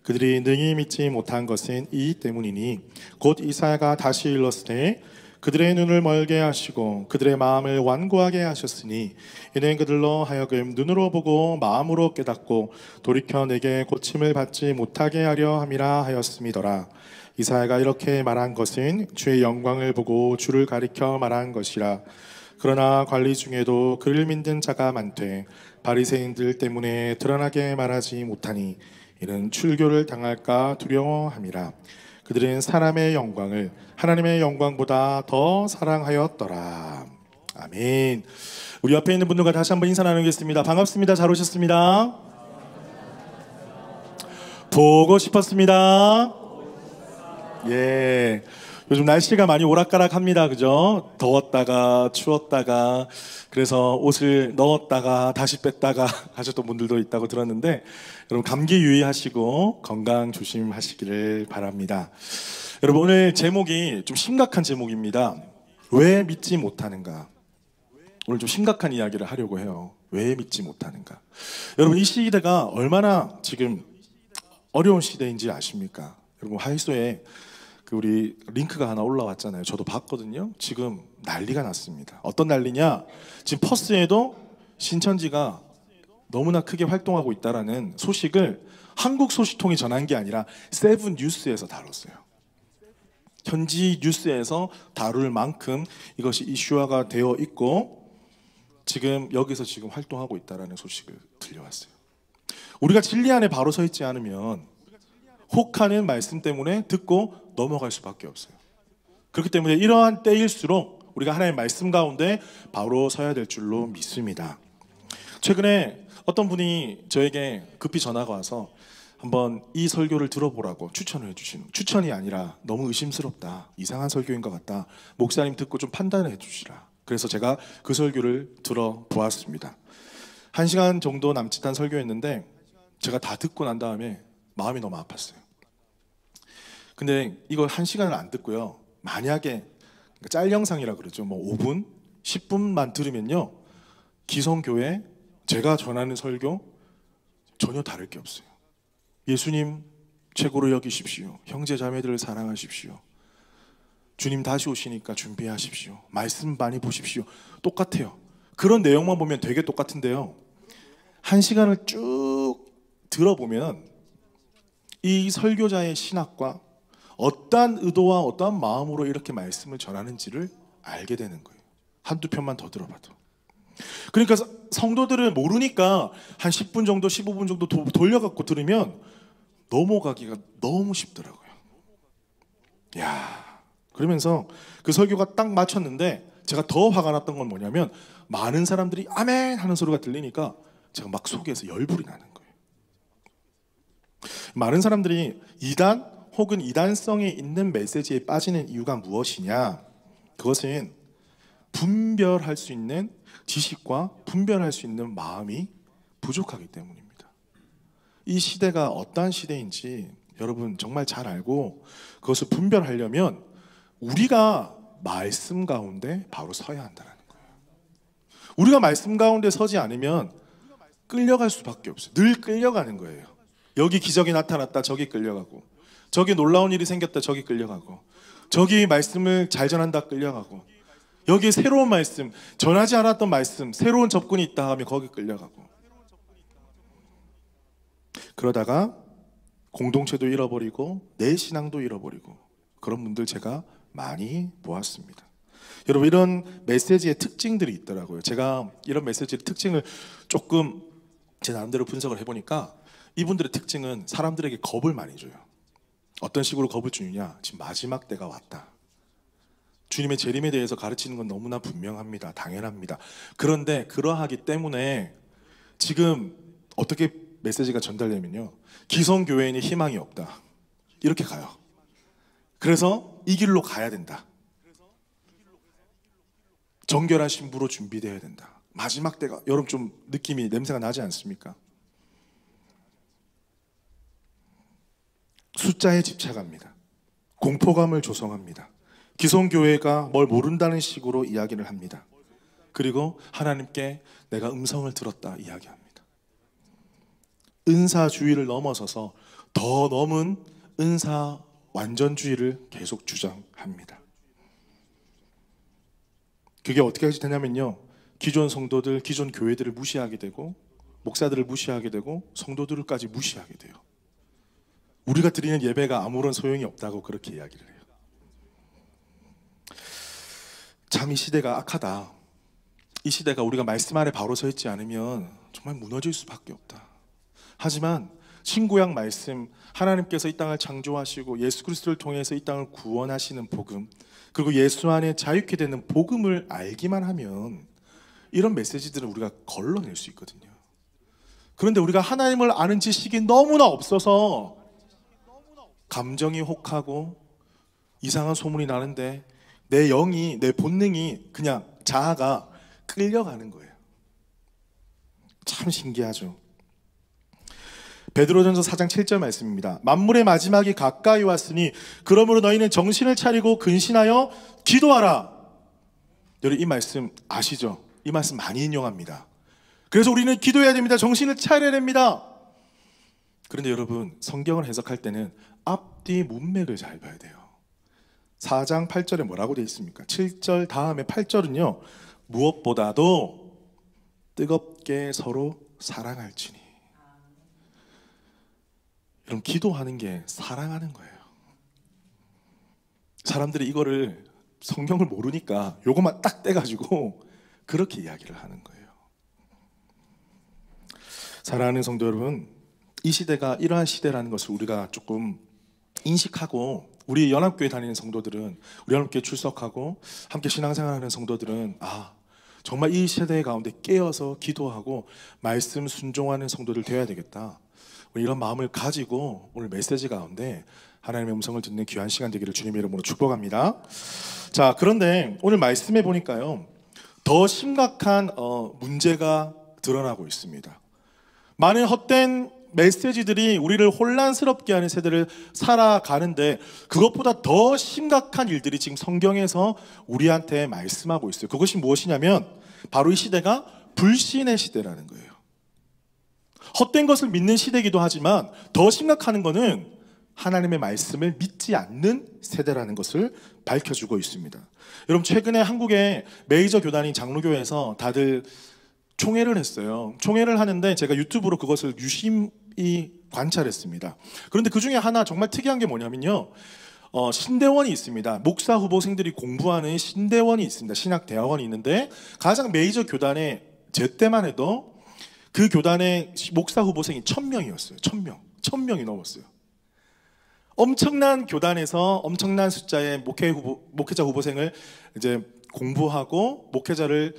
그들이 능히 믿지 못한 것은 이 때문이니 곧 이사야가 다시 일렀으되 그들의 눈을 멀게 하시고 그들의 마음을 완고하게 하셨으니 이는 그들로 하여금 눈으로 보고 마음으로 깨닫고 돌이켜 내게 고침을 받지 못하게 하려 함이라 하였음이더라. 이사야가 이렇게 말한 것은 주의 영광을 보고 주를 가리켜 말한 것이라. 그러나 관리 중에도 그를 믿는 자가 많되 바리새인들 때문에 드러나게 말하지 못하니 이는 출교를 당할까 두려워함이라. 그들은 사람의 영광을 하나님의 영광보다 더 사랑하였더라. 아멘. 우리 옆에 있는 분들과 다시 한번 인사 나누겠습니다. 반갑습니다. 잘 오셨습니다. 보고 싶었습니다. 예. 요즘 날씨가 많이 오락가락합니다. 그죠? 더웠다가 추웠다가 그래서 옷을 넣었다가 다시 뺐다가 하셨던 분들도 있다고 들었는데 여러분 감기 유의하시고 건강 조심하시기를 바랍니다. 여러분 오늘 제목이 좀 심각한 제목입니다. 왜 믿지 못하는가? 오늘 좀 심각한 이야기를 하려고 해요. 왜 믿지 못하는가? 여러분 이 시대가 얼마나 지금 어려운 시대인지 아십니까? 여러분 하이소에 우리 링크가 하나 올라왔잖아요. 저도 봤거든요. 지금 난리가 났습니다. 어떤 난리냐? 지금 퍼스에도 신천지가 너무나 크게 활동하고 있다라는 소식을 한국 소식통이 전한 게 아니라 세븐 뉴스에서 다뤘어요. 현지 뉴스에서 다룰 만큼 이것이 이슈화가 되어 있고 지금 여기서 지금 활동하고 있다라는 소식을 들려왔어요. 우리가 진리 안에 바로 서 있지 않으면 혹하는 말씀 때문에 듣고 넘어갈 수밖에 없어요. 그렇기 때문에 이러한 때일수록 우리가 하나님의 말씀 가운데 바로 서야 될 줄로 믿습니다. 최근에 어떤 분이 저에게 급히 전화가 와서 한번 이 설교를 들어보라고 추천을 해주시는, 추천이 아니라 너무 의심스럽다, 이상한 설교인 것 같다, 목사님 듣고 좀 판단을 해주시라. 그래서 제가 그 설교를 들어보았습니다. 1시간 정도 남짓한 설교였는데 제가 다 듣고 난 다음에 마음이 너무 아팠어요. 근데 이걸 1시간을 안 듣고요, 만약에 짤 영상이라 그러죠, 뭐 5분, 10분만 들으면요, 기성교회 제가 전하는 설교 전혀 다를 게 없어요. 예수님 최고로 여기십시오. 형제 자매들을 사랑하십시오. 주님 다시 오시니까 준비하십시오. 말씀 많이 보십시오. 똑같아요. 그런 내용만 보면 되게 똑같은데요, 1시간을 쭉 들어보면 이 설교자의 신학과 어떠한 의도와 어떠한 마음으로 이렇게 말씀을 전하는지를 알게 되는 거예요. 한두 편만 더 들어봐도. 그러니까 성도들은 모르니까 한 10분 정도 15분 정도 돌려갖고 들으면 넘어가기가 너무 쉽더라고요. 야, 그러면서 그 설교가 딱 마쳤는데 제가 더 화가 났던 건 뭐냐면 많은 사람들이 아멘 하는 소리가 들리니까 제가 막 속에서 열불이 나는 거예요. 많은 사람들이 이단 혹은 이단성이 있는 메시지에 빠지는 이유가 무엇이냐? 그것은 분별할 수 있는 지식과 분별할 수 있는 마음이 부족하기 때문입니다. 이 시대가 어떠한 시대인지 여러분 정말 잘 알고 그것을 분별하려면 우리가 말씀 가운데 바로 서야 한다는 거예요. 우리가 말씀 가운데 서지 않으면 끌려갈 수밖에 없어요. 늘 끌려가는 거예요. 여기 기적이 나타났다 저기 끌려가고, 저기 놀라운 일이 생겼다 저기 끌려가고, 저기 말씀을 잘 전한다 끌려가고, 여기 새로운 말씀, 전하지 않았던 말씀, 새로운 접근이 있다 하면 거기 끌려가고, 그러다가 공동체도 잃어버리고 내 신앙도 잃어버리고, 그런 분들 제가 많이 보았습니다. 여러분, 이런 메시지의 특징들이 있더라고요. 제가 이런 메시지의 특징을 조금 제 나름대로 분석을 해보니까, 이분들의 특징은 사람들에게 겁을 많이 줘요. 어떤 식으로 겁을 주느냐, 지금 마지막 때가 왔다, 주님의 재림에 대해서 가르치는 건 너무나 분명합니다, 당연합니다. 그런데 그러하기 때문에 지금 어떻게 메시지가 전달되면요, 기성교회인이 희망이 없다, 이렇게 가요. 그래서 이 길로 가야 된다, 정결한 신부로 준비되어야 된다. 마지막 때가, 여러분 좀 느낌이, 냄새가 나지 않습니까? 숫자에 집착합니다. 공포감을 조성합니다. 기성교회가 뭘 모른다는 식으로 이야기를 합니다. 그리고 하나님께 내가 음성을 들었다 이야기합니다. 은사주의를 넘어서서 더 넘은 은사 완전주의를 계속 주장합니다. 그게 어떻게 되냐면요, 기존 성도들, 기존 교회들을 무시하게 되고, 목사들을 무시하게 되고, 성도들까지 무시하게 돼요. 우리가 드리는 예배가 아무런 소용이 없다고 그렇게 이야기를 해요. 참 이 시대가 악하다. 이 시대가 우리가 말씀 아래 바로 서 있지 않으면 정말 무너질 수밖에 없다. 하지만 신구약 말씀, 하나님께서 이 땅을 창조하시고 예수 그리스도를 통해서 이 땅을 구원하시는 복음, 그리고 예수 안에 자유케 되는 복음을 알기만 하면 이런 메시지들을 우리가 걸러낼 수 있거든요. 그런데 우리가 하나님을 아는 지식이 너무나 없어서 감정이 혹하고 이상한 소문이 나는데 내 영이, 내 본능이, 그냥 자아가 끌려가는 거예요. 참 신기하죠. 베드로전서 4장 7절 말씀입니다. 만물의 마지막이 가까이 왔으니 그러므로 너희는 정신을 차리고 근신하여 기도하라. 여러분, 이 말씀 아시죠? 이 말씀 많이 인용합니다. 그래서 우리는 기도해야 됩니다. 정신을 차려야 됩니다. 그런데 여러분, 성경을 해석할 때는 앞뒤 문맥을 잘 봐야 돼요. 4장 8절에 뭐라고 되어 있습니까? 7절 다음에 8절은요, 무엇보다도 뜨겁게 서로 사랑할지니. 여러분, 기도하는 게 사랑하는 거예요. 사람들이 이거를, 성경을 모르니까 요것만 딱 떼가지고 그렇게 이야기를 하는 거예요. 사랑하는 성도 여러분, 이 시대가 이러한 시대라는 것을 우리가 조금 인식하고, 우리 연합교회 다니는 성도들은, 우리 연합교회 출석하고 함께 신앙생활하는 성도들은, 아, 정말 이 세대 가운데 깨어서 기도하고 말씀 순종하는 성도들 되어야 되겠다, 이런 마음을 가지고 오늘 메시지 가운데 하나님의 음성을 듣는 귀한 시간 되기를 주님의 이름으로 축복합니다. 자, 그런데 오늘 말씀해 보니까요, 더 심각한 문제가 드러나고 있습니다. 많은 헛된 메시지들이 우리를 혼란스럽게 하는 세대를 살아가는데, 그것보다 더 심각한 일들이 지금 성경에서 우리한테 말씀하고 있어요. 그것이 무엇이냐면 바로 이 시대가 불신의 시대라는 거예요. 헛된 것을 믿는 시대이기도 하지만 더 심각한 거는 하나님의 말씀을 믿지 않는 세대라는 것을 밝혀주고 있습니다. 여러분, 최근에 한국의 메이저 교단인 장로교회에서 다들 총회를 했어요. 총회를 하는데 제가 유튜브로 그것을 유심히 관찰했습니다. 그런데 그 중에 하나 정말 특이한 게 뭐냐면요, 신대원이 있습니다. 목사 후보생들이 공부하는 신대원이 있습니다. 신학대학원이 있는데, 가장 메이저 교단에 제 때만 해도 그 교단의 목사 후보생이 1000명이었어요. 1000명이 넘었어요. 엄청난 교단에서 엄청난 숫자의 목회자 후보생을 이제 공부하고, 목회자를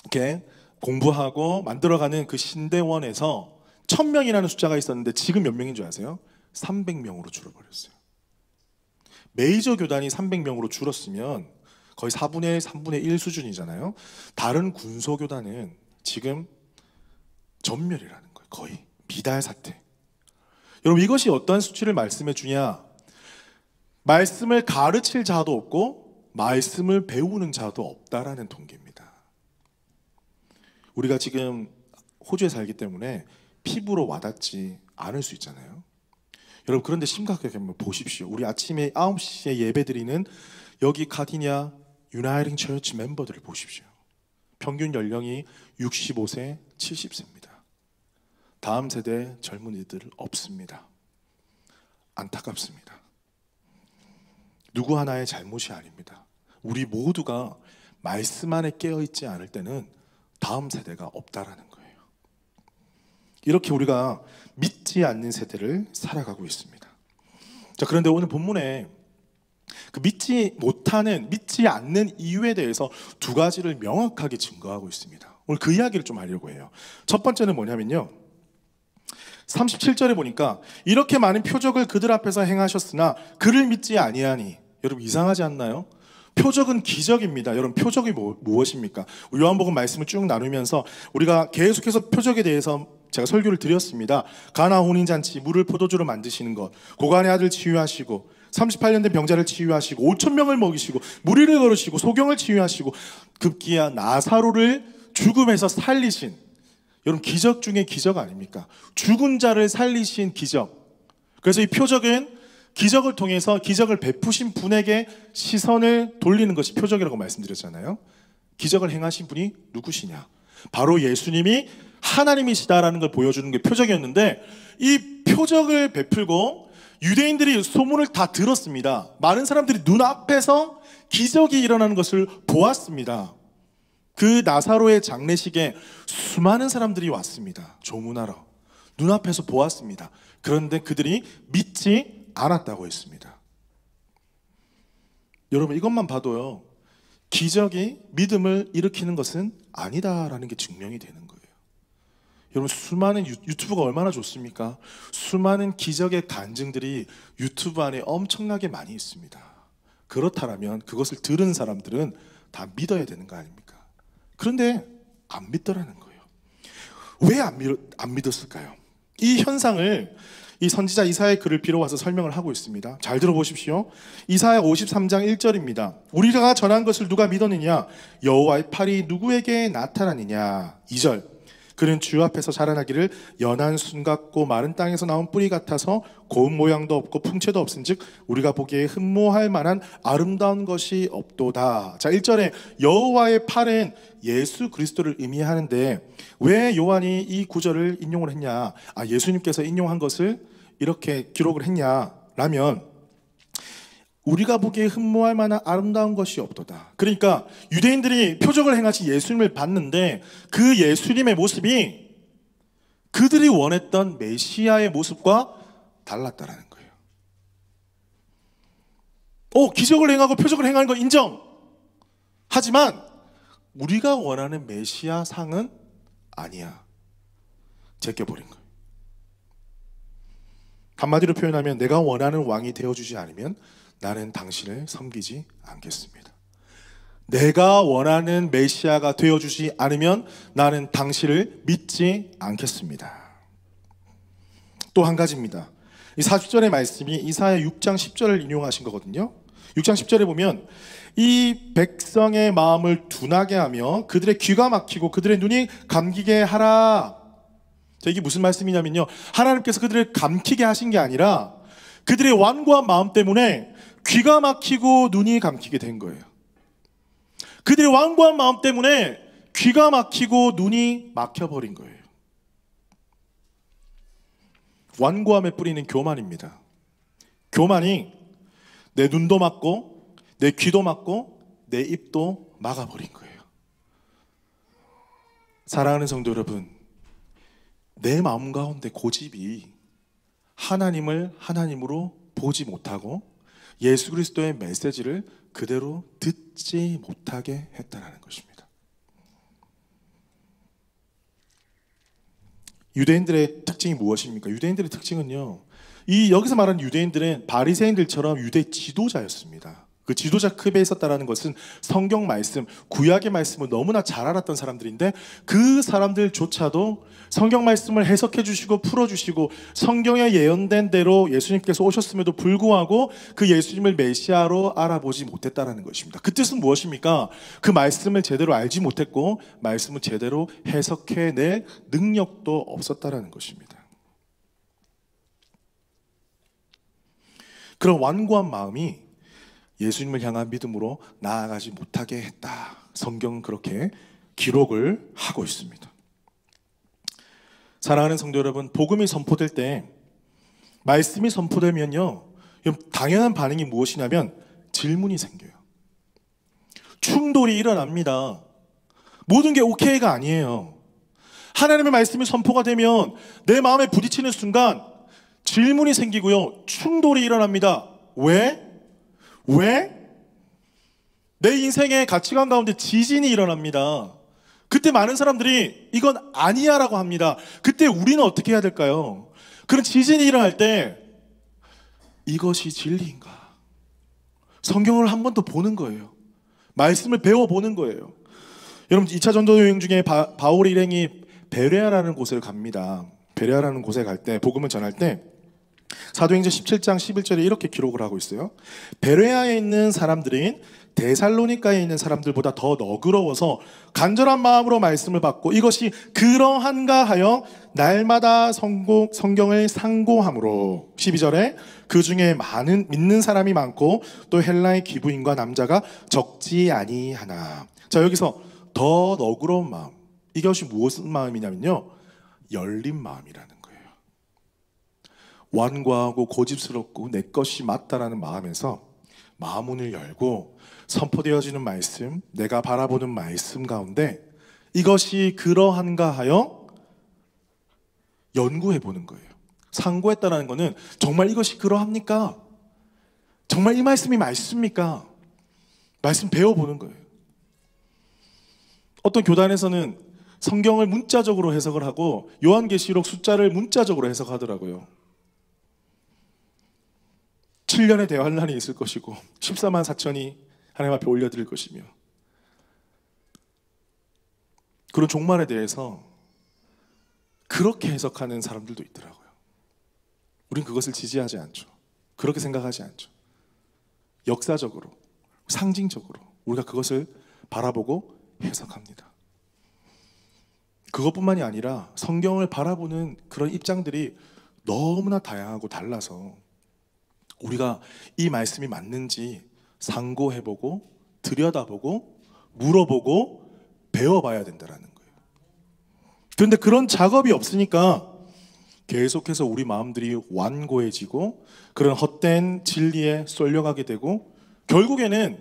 이렇게 공부하고 만들어가는 그 신대원에서 1000명이라는 숫자가 있었는데 지금 몇 명인 줄 아세요? 300명으로 줄어버렸어요. 메이저 교단이 300명으로 줄었으면 거의 4분의 1, 3분의 1 수준이잖아요. 다른 군소교단은 지금 전멸이라는 거예요. 거의 비달 사태. 여러분, 이것이 어떠한 수치를 말씀해 주냐? 말씀을 가르칠 자도 없고 말씀을 배우는 자도 없다라는 통계입니다. 우리가 지금 호주에 살기 때문에 피부로 와닿지 않을 수 있잖아요. 여러분 그런데 심각하게 한번 보십시오. 우리 아침에 9시에 예배드리는 여기 가디냐 유나이팅 처치 멤버들을 보십시오. 평균 연령이 65세, 70세입니다. 다음 세대 젊은이들 없습니다. 안타깝습니다. 누구 하나의 잘못이 아닙니다. 우리 모두가 말씀 안에 깨어있지 않을 때는 다음 세대가 없다라는 거예요. 이렇게 우리가 믿지 않는 세대를 살아가고 있습니다. 자, 그런데 오늘 본문에 그 믿지 않는 이유에 대해서 두 가지를 명확하게 증거하고 있습니다. 오늘 그 이야기를 좀 하려고 해요. 첫 번째는 뭐냐면요, 37절에 보니까 이렇게 많은 표적을 그들 앞에서 행하셨으나 그를 믿지 아니하니. 여러분 이상하지 않나요? 표적은 기적입니다. 여러분 표적이 무엇입니까? 요한복음 말씀을 쭉 나누면서 우리가 계속해서 표적에 대해서 제가 설교를 드렸습니다. 가나 혼인잔치, 물을 포도주로 만드시는 것, 고간의 아들 치유하시고 38년 된 병자를 치유하시고 5,000명을 먹이시고 무리를 걸으시고 소경을 치유하시고 급기야 나사로를 죽음에서 살리신, 여러분 기적 중에 기적 아닙니까? 죽은 자를 살리신 기적. 그래서 이 표적은 기적을 통해서 기적을 베푸신 분에게 시선을 돌리는 것이 표적이라고 말씀드렸잖아요. 기적을 행하신 분이 누구시냐? 바로 예수님이 하나님이시다라는 걸 보여주는 게 표적이었는데, 이 표적을 베풀고 유대인들이 소문을 다 들었습니다. 많은 사람들이 눈앞에서 기적이 일어나는 것을 보았습니다. 그 나사로의 장례식에 수많은 사람들이 왔습니다. 조문하러. 눈앞에서 보았습니다. 그런데 그들이 믿지 않았다고 했습니다. 여러분 이것만 봐도요, 기적이 믿음을 일으키는 것은 아니다라는 게 증명이 되는 거예요. 여러분 수많은 유튜브가 얼마나 좋습니까? 수많은 기적의 간증들이 유튜브 안에 엄청나게 많이 있습니다. 그렇다면 그것을 들은 사람들은 다 믿어야 되는 거 아닙니까? 그런데 안 믿더라는 거예요. 왜 안 믿었을까요? 이 현상을 이 선지자 이사야의 글을 빌어와서 설명을 하고 있습니다. 잘 들어보십시오. 이사야 53장 1절입니다. 우리가 전한 것을 누가 믿었느냐? 여호와의 팔이 누구에게 나타나느냐? 2절. 그는 주 앞에서 자라나기를 연한 순 같고 마른 땅에서 나온 뿌리 같아서 고운 모양도 없고 풍채도 없은즉 우리가 보기에 흠모할 만한 아름다운 것이 없도다. 자, 1절에 여호와의 팔은 예수 그리스도를 의미하는데 왜 요한이 이 구절을 인용을 했냐? 예수님께서 인용한 것을 이렇게 기록을 했냐라면 우리가 보기에 흠모할 만한 아름다운 것이 없도다. 그러니까 유대인들이 표적을 행하신 예수님을 봤는데 그 예수님의 모습이 그들이 원했던 메시아의 모습과 달랐다라는 거예요. 기적을 행하고 표적을 행하는 건 인정. 하지만 우리가 원하는 메시아 상은 아니야. 제껴버린 거예요. 한마디로 표현하면 내가 원하는 왕이 되어주지 않으면 나는 당신을 섬기지 않겠습니다. 내가 원하는 메시아가 되어주지 않으면 나는 당신을 믿지 않겠습니다. 또 한 가지입니다. 이 40절의 말씀이 이사야 6장 10절을 인용하신 거거든요. 6장 10절에 보면 이 백성의 마음을 둔하게 하며 그들의 귀가 막히고 그들의 눈이 감기게 하라. 자, 이게 무슨 말씀이냐면요, 하나님께서 그들을 감히게 하신 게 아니라 그들의 완고한 마음 때문에 귀가 막히고 눈이 감기게 된 거예요. 그들의 완고한 마음 때문에 귀가 막히고 눈이 막혀버린 거예요. 완고함에 뿌리는 교만입니다. 교만이 내 눈도 막고 내 귀도 막고 내 입도 막아버린 거예요. 사랑하는 성도 여러분, 내 마음 가운데 고집이 하나님을 하나님으로 보지 못하고 예수 그리스도의 메시지를 그대로 듣지 못하게 했다는 것입니다. 유대인들의 특징이 무엇입니까? 유대인들의 특징은요, 여기서 말하는 유대인들은 바리새인들처럼 유대 지도자였습니다. 그 지도자 급에 있었다는 것은 성경 말씀, 구약의 말씀을 너무나 잘 알았던 사람들인데 그 사람들조차도 성경 말씀을 해석해 주시고 풀어주시고 성경에 예언된 대로 예수님께서 오셨음에도 불구하고 그 예수님을 메시아로 알아보지 못했다는 것입니다. 그 뜻은 무엇입니까? 그 말씀을 제대로 알지 못했고 말씀을 제대로 해석해낼 능력도 없었다는 것입니다. 그런 완고한 마음이 예수님을 향한 믿음으로 나아가지 못하게 했다. 성경은 그렇게 기록을 하고 있습니다. 사랑하는 성도 여러분, 복음이 선포될 때, 말씀이 선포되면요, 당연한 반응이 무엇이냐면 질문이 생겨요. 충돌이 일어납니다. 모든 게 오케이가 아니에요. 하나님의 말씀이 선포가 되면 내 마음에 부딪히는 순간 질문이 생기고요, 충돌이 일어납니다. 왜? 내 인생의 가치관 가운데 지진이 일어납니다. 그때 많은 사람들이 이건 아니야 라고 합니다. 그때 우리는 어떻게 해야 될까요? 그런 지진이 일어날 때 이것이 진리인가? 성경을 한 번 더 보는 거예요. 말씀을 배워보는 거예요. 여러분, 2차 전도 여행 중에 바울 일행이 베레아라는 곳을 갑니다. 베레아라는 곳에 갈 때, 복음을 전할 때 사도행전 17장 11절에 이렇게 기록을 하고 있어요. 베레아에 있는 사람들은 데살로니가에 있는 사람들보다 더 너그러워서 간절한 마음으로 말씀을 받고 이것이 그러한가 하여 날마다 성경을 상고함으로, 12절에 그 중에 많은 믿는 사람이 많고 또 헬라의 기부인과 남자가 적지 아니하나. 자, 여기서 더 너그러운 마음, 이것이 무슨 마음이냐면요, 열린 마음이라는 거예요. 완고하고 고집스럽고 내 것이 맞다라는 마음에서 마음문을 열고 선포되어지는 말씀, 내가 바라보는 말씀 가운데 이것이 그러한가 하여 연구해 보는 거예요. 상고했다는 것은 정말 이것이 그러합니까? 정말 이 말씀이 맞습니까? 말씀 배워보는 거예요. 어떤 교단에서는 성경을 문자적으로 해석을 하고 요한계시록 숫자를 문자적으로 해석하더라고요. 7년의 대환란이 있을 것이고 14만 4천이 하나님 앞에 올려드릴 것이며, 그런 종말에 대해서 그렇게 해석하는 사람들도 있더라고요. 우린 그것을 지지하지 않죠. 그렇게 생각하지 않죠. 역사적으로, 상징적으로 우리가 그것을 바라보고 해석합니다. 그것뿐만이 아니라 성경을 바라보는 그런 입장들이 너무나 다양하고 달라서 우리가 이 말씀이 맞는지 상고해보고 들여다보고 물어보고 배워봐야 된다는 거예요. 그런데 그런 작업이 없으니까 계속해서 우리 마음들이 완고해지고 그런 헛된 진리에 쏠려가게 되고 결국에는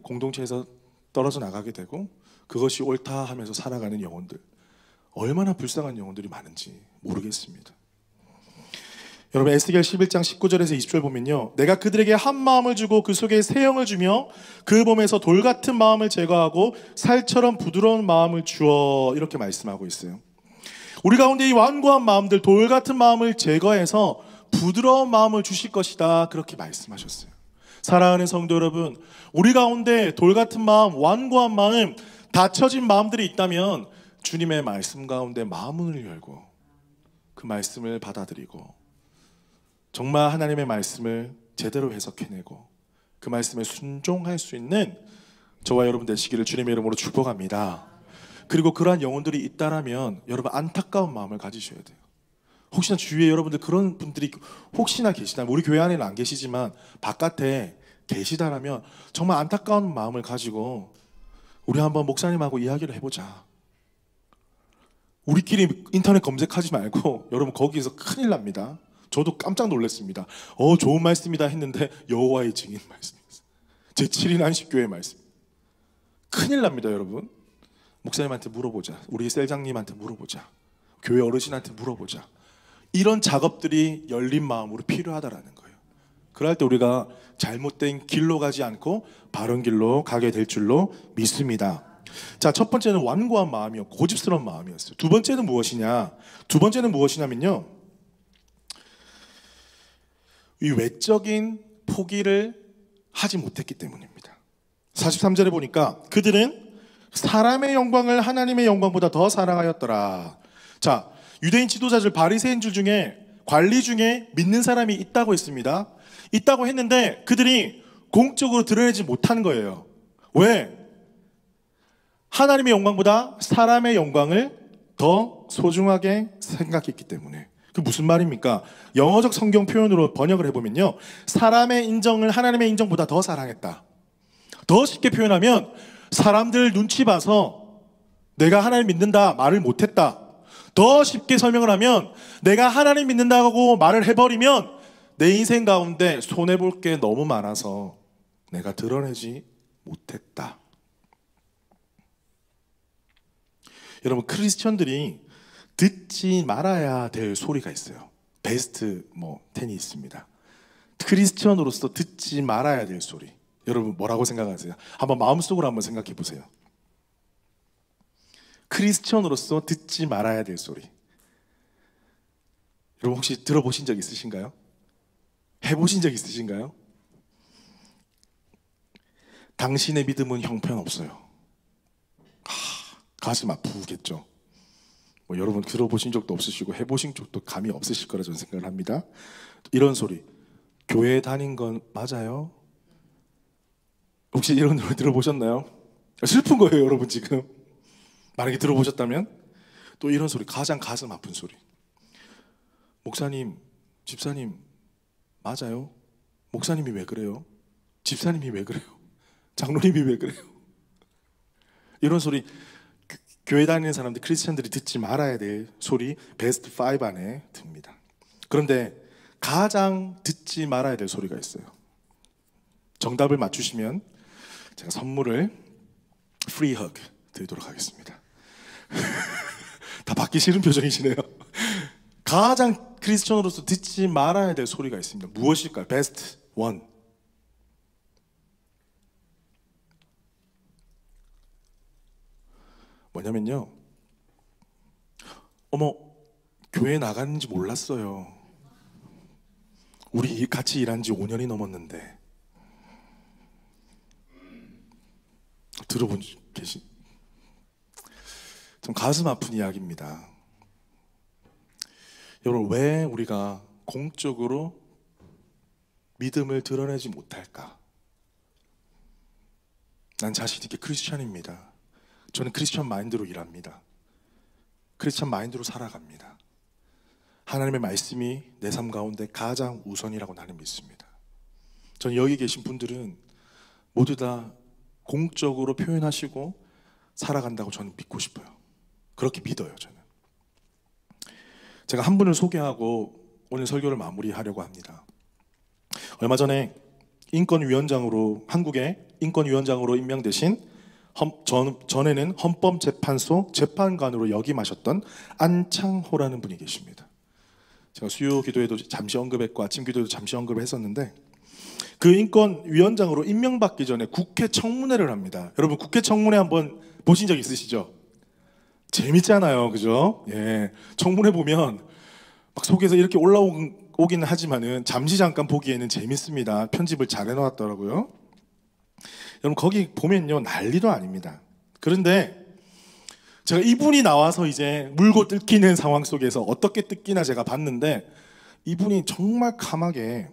공동체에서 떨어져 나가게 되고 그것이 옳다 하면서 살아가는 영혼들, 얼마나 불쌍한 영혼들이 많은지 모르겠습니다. 여러분, 에스겔 11장 19절에서 20절 보면요, 내가 그들에게 한 마음을 주고 그 속에 새 영을 주며 그 몸에서 돌 같은 마음을 제거하고 살처럼 부드러운 마음을 주어, 이렇게 말씀하고 있어요. 우리 가운데 이 완고한 마음들, 돌 같은 마음을 제거해서 부드러운 마음을 주실 것이다, 그렇게 말씀하셨어요. 사랑하는 성도 여러분, 우리 가운데 돌 같은 마음, 완고한 마음, 닫혀진 마음들이 있다면 주님의 말씀 가운데 마음문을 열고 그 말씀을 받아들이고 정말 하나님의 말씀을 제대로 해석해내고 그 말씀에 순종할 수 있는 저와 여러분 되시기를 주님의 이름으로 축복합니다. 그리고 그러한 영혼들이 있다라면 여러분, 안타까운 마음을 가지셔야 돼요. 혹시나 주위에 여러분들 그런 분들이 혹시나 계시다면, 우리 교회 안에는 안 계시지만 바깥에 계시다라면 정말 안타까운 마음을 가지고 우리 한번 목사님하고 이야기를 해보자. 우리끼리 인터넷 검색하지 말고 여러분, 거기에서 큰일 납니다. 저도 깜짝 놀랐습니다. 좋은 말씀이다 했는데 여호와의 증인 말씀이었어요. 제7인 안식교회 말씀. 큰일 납니다, 여러분. 목사님한테 물어보자. 우리 셀장님한테 물어보자. 교회 어르신한테 물어보자. 이런 작업들이 열린 마음으로 필요하다라는 거예요. 그럴 때 우리가 잘못된 길로 가지 않고 바른 길로 가게 될 줄로 믿습니다. 자, 첫 번째는 완고한 마음이었고 고집스러운 마음이었어요. 두 번째는 무엇이냐면요, 이 외적인 포기를 하지 못했기 때문입니다. 43절에 보니까 그들은 사람의 영광을 하나님의 영광보다 더 사랑하였더라. 자, 유대인 지도자들, 바리새인들 중에, 관리 중에 믿는 사람이 있다고 했습니다. 있다고 했는데 그들이 공적으로 드러내지 못한 거예요. 왜? 하나님의 영광보다 사람의 영광을 더 소중하게 생각했기 때문에. 그 무슨 말입니까? 영어적 성경 표현으로 번역을 해보면요, 사람의 인정을 하나님의 인정보다 더 사랑했다. 더 쉽게 표현하면 사람들 눈치 봐서 내가 하나님 믿는다 말을 못했다. 더 쉽게 설명을 하면 내가 하나님 믿는다고 말을 해버리면 내 인생 가운데 손해볼 게 너무 많아서 내가 드러내지 못했다. 여러분, 크리스천들이 듣지 말아야 될 소리가 있어요. 베스트 10이 있습니다. 크리스천으로서 듣지 말아야 될 소리. 여러분 뭐라고 생각하세요? 한번 마음속으로 한번 생각해 보세요. 크리스천으로서 듣지 말아야 될 소리. 여러분 혹시 들어보신 적 있으신가요? 해보신 적 있으신가요? 당신의 믿음은 형편없어요. 가슴 아프겠죠. 여러분 들어보신 적도 없으시고 해보신 적도 감이 없으실 거라 저는 생각을 합니다. 이런 소리. 교회 다닌 건 맞아요? 혹시 이런 노래 들어보셨나요? 슬픈 거예요 여러분 지금. 만약에 들어보셨다면. 또 이런 소리, 가장 가슴 아픈 소리. 목사님, 집사님 맞아요? 목사님이 왜 그래요? 집사님이 왜 그래요? 장로님이 왜 그래요? 이런 소리, 교회 다니는 사람들, 크리스천들이 듣지 말아야 될 소리 베스트 5 안에 듭니다. 그런데 가장 듣지 말아야 될 소리가 있어요. 정답을 맞추시면 제가 선물을 프리 허그 드리도록 하겠습니다. 다 받기 싫은 표정이시네요. 가장 크리스천으로서 듣지 말아야 될 소리가 있습니다. 무엇일까요? 베스트 1. 뭐냐면요, 어머, 교회 나가는지 몰랐어요. 우리 같이 일한 지 5년이 넘었는데. 들어본 계신? 좀 가슴 아픈 이야기입니다. 여러분, 왜 우리가 공적으로 믿음을 드러내지 못할까? 난 자신 있게 크리스천입니다. 저는 크리스천 마인드로 일합니다. 크리스천 마인드로 살아갑니다. 하나님의 말씀이 내 삶 가운데 가장 우선이라고 나는 믿습니다. 저는 여기 계신 분들은 모두 다 공적으로 표현하시고 살아간다고 저는 믿고 싶어요. 그렇게 믿어요. 저는. 제가 한 분을 소개하고 오늘 설교를 마무리하려고 합니다. 얼마 전에 인권위원장으로, 한국의 인권위원장으로 임명되신 전에는 헌법재판소 재판관으로 역임하셨던 안창호라는 분이 계십니다. 제가 수요 기도에도 잠시 언급했고 아침 기도에도 잠시 언급을 했었는데, 그 인권위원장으로 임명받기 전에 국회 청문회를 합니다. 여러분 국회 청문회 한번 보신 적 있으시죠? 재밌잖아요, 그죠? 예, 청문회 보면 막 속에서 이렇게 올라오기는 하지만은 잠시 잠깐 보기에는 재밌습니다. 편집을 잘 해놓았더라고요. 여러분 거기 보면요 난리도 아닙니다. 그런데 제가 이분이 나와서 이제 물고 뜯기는 상황 속에서 어떻게 뜯기나 제가 봤는데, 이분이 정말 감하게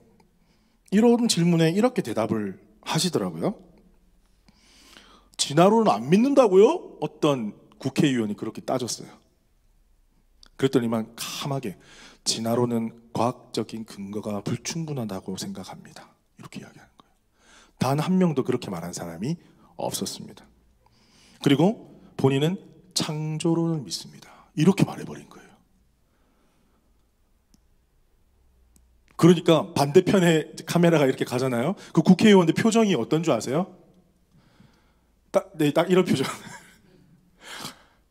이런 질문에 이렇게 대답을 하시더라고요. 진화론은 안 믿는다고요? 어떤 국회의원이 그렇게 따졌어요. 그랬더니만 감하게 진화론은 과학적인 근거가 불충분하다고 생각합니다. 이렇게 이야기하는 거예요. 단 한 명도 그렇게 말한 사람이 없었습니다. 그리고 본인은 창조론을 믿습니다. 이렇게 말해버린 거예요. 그러니까 반대편에 카메라가 이렇게 가잖아요. 그 국회의원들 표정이 어떤 줄 아세요? 딱 이런 표정.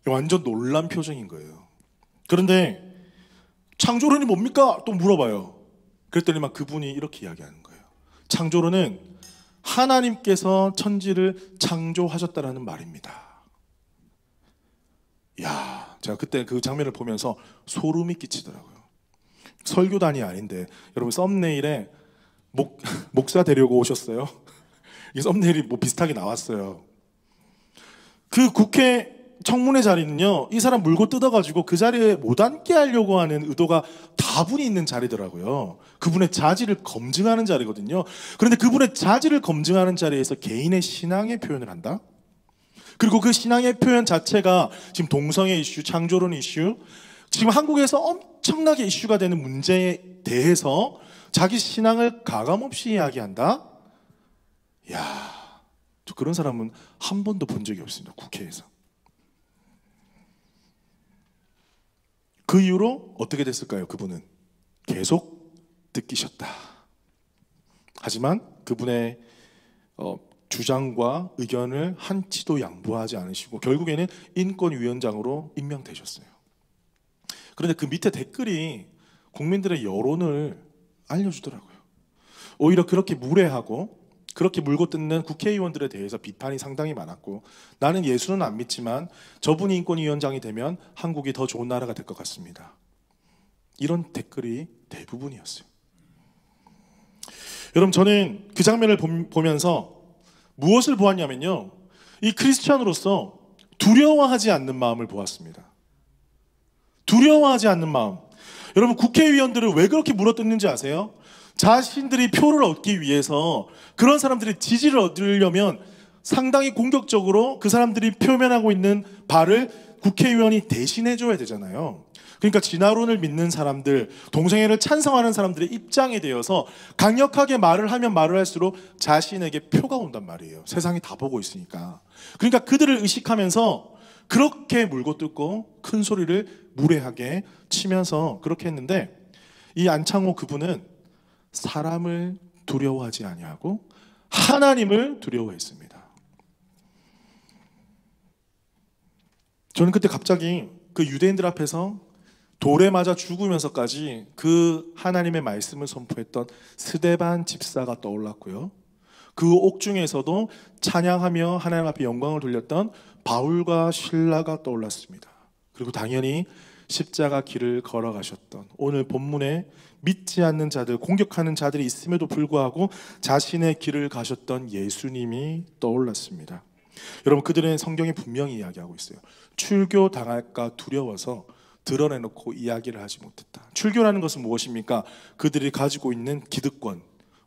완전 놀란 표정인 거예요. 그런데 창조론이 뭡니까? 또 물어봐요. 그랬더니 막 그분이 이렇게 이야기하는 거예요. 창조론은 하나님께서 천지를 창조하셨다라는 말입니다. 이야, 제가 그때 그 장면을 보면서 소름이 끼치더라고요. 설교단이 아닌데 여러분 썸네일에 목사 데려고 오셨어요. 이 썸네일이 뭐 비슷하게 나왔어요. 그 국회 청문회 자리는요, 이 사람 물고 뜯어가지고 그 자리에 못 앉게 하려고 하는 의도가 다분히 있는 자리더라고요. 그분의 자질을 검증하는 자리거든요. 그런데 그분의 자질을 검증하는 자리에서 개인의 신앙의 표현을 한다? 그리고 그 신앙의 표현 자체가 지금 동성애 이슈, 창조론 이슈, 지금 한국에서 엄청나게 이슈가 되는 문제에 대해서 자기 신앙을 가감없이 이야기한다? 야, 저 그런 사람은 한 번도 본 적이 없습니다. 국회에서. 그 이후로 어떻게 됐을까요? 그분은 계속 뜯기셨다. 하지만 그분의 주장과 의견을 한치도 양보하지 않으시고 결국에는 인권위원장으로 임명되셨어요. 그런데 그 밑에 댓글이 국민들의 여론을 알려주더라고요. 오히려 그렇게 무례하고 그렇게 물고 뜯는 국회의원들에 대해서 비판이 상당히 많았고, 나는 예수는 안 믿지만 저분이 인권위원장이 되면 한국이 더 좋은 나라가 될 것 같습니다. 이런 댓글이 대부분이었어요. 여러분, 저는 그 장면을 보면서 무엇을 보았냐면요, 이 크리스찬으로서 두려워하지 않는 마음을 보았습니다. 두려워하지 않는 마음. 여러분, 국회의원들을 왜 그렇게 물어뜯는지 아세요? 자신들이 표를 얻기 위해서, 그런 사람들의 지지를 얻으려면 상당히 공격적으로 그 사람들이 표현하고 있는 바를 국회의원이 대신해줘야 되잖아요. 그러니까 진화론을 믿는 사람들, 동성애를 찬성하는 사람들의 입장에 대해서 강력하게 말을 하면 말을 할수록 자신에게 표가 온단 말이에요. 세상이 다 보고 있으니까. 그러니까 그들을 의식하면서 그렇게 물고 뜯고 큰 소리를 무례하게 치면서 그렇게 했는데, 이 안창호 그분은 사람을 두려워하지 아니하고 하나님을 두려워했습니다. 저는 그때 갑자기 그 유대인들 앞에서 돌에 맞아 죽으면서까지 그 하나님의 말씀을 선포했던 스데반 집사가 떠올랐고요. 그 옥중에서도 찬양하며 하나님 앞에 영광을 돌렸던 바울과 실라가 떠올랐습니다. 그리고 당연히 십자가 길을 걸어가셨던, 오늘 본문에 믿지 않는 자들, 공격하는 자들이 있음에도 불구하고 자신의 길을 가셨던 예수님이 떠올랐습니다. 여러분, 그들은 성경에 분명히 이야기하고 있어요. 출교 당할까 두려워서 드러내놓고 이야기를 하지 못했다. 출교라는 것은 무엇입니까? 그들이 가지고 있는 기득권,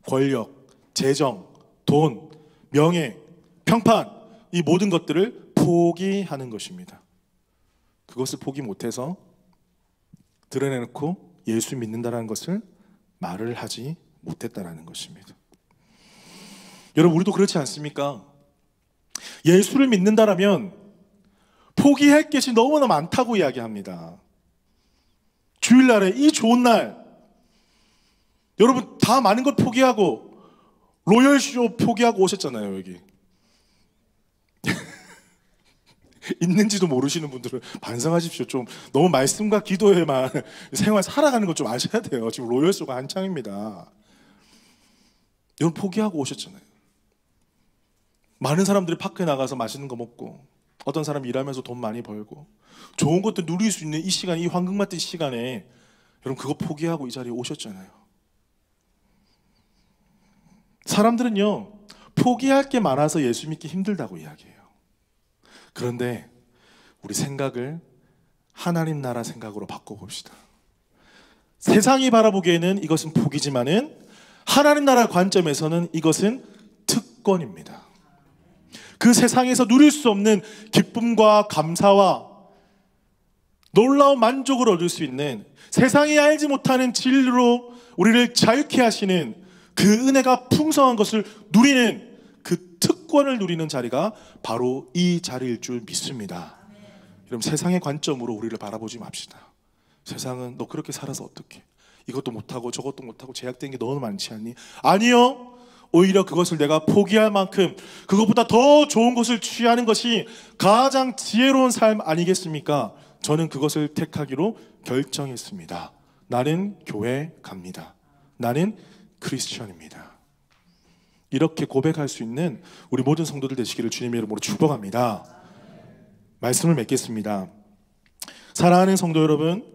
권력, 재정, 돈, 명예, 평판, 이 모든 것들을 포기하는 것입니다. 그것을 포기 못해서 드러내놓고 예수 믿는다는 것을 말을 하지 못했다는 것입니다. 여러분, 우리도 그렇지 않습니까? 예수를 믿는다라면 포기할 것이 너무나 많다고 이야기합니다. 주일날에 이 좋은 날, 여러분 다 많은 걸 포기하고 로열쇼 포기하고 오셨잖아요. 여기 있는지도 모르시는 분들은 반성하십시오. 좀 너무 말씀과 기도에만 생활 살아가는 걸 좀 아셔야 돼요. 지금 로열쇼가 한창입니다. 여러분 포기하고 오셨잖아요. 많은 사람들이 파크에 나가서 맛있는 거 먹고, 어떤 사람 일하면서 돈 많이 벌고 좋은 것도 누릴 수 있는 이 시간, 이 황금같은 시간에 여러분 그거 포기하고 이 자리에 오셨잖아요. 사람들은요, 포기할 게 많아서 예수 믿기 힘들다고 이야기해요. 그런데 우리 생각을 하나님 나라 생각으로 바꿔봅시다. 세상이 바라보기에는 이것은 포기지만은 하나님 나라 관점에서는 이것은 특권입니다. 그 세상에서 누릴 수 없는 기쁨과 감사와 놀라운 만족을 얻을 수 있는, 세상이 알지 못하는 진리로 우리를 자유케 하시는 그 은혜가 풍성한 것을 누리는, 그 특권을 누리는 자리가 바로 이 자리일 줄 믿습니다. 여러분, 세상의 관점으로 우리를 바라보지 맙시다. 세상은 너 그렇게 살아서 어떡해, 이것도 못하고 저것도 못하고 제약된 게 너무 많지 않니? 아니요, 오히려 그것을 내가 포기할 만큼 그것보다 더 좋은 것을 취하는 것이 가장 지혜로운 삶 아니겠습니까? 저는 그것을 택하기로 결정했습니다. 나는 교회 갑니다. 나는 크리스천입니다. 이렇게 고백할 수 있는 우리 모든 성도들 되시기를 주님의 이름으로 축복합니다. 말씀을 맺겠습니다. 사랑하는 성도 여러분,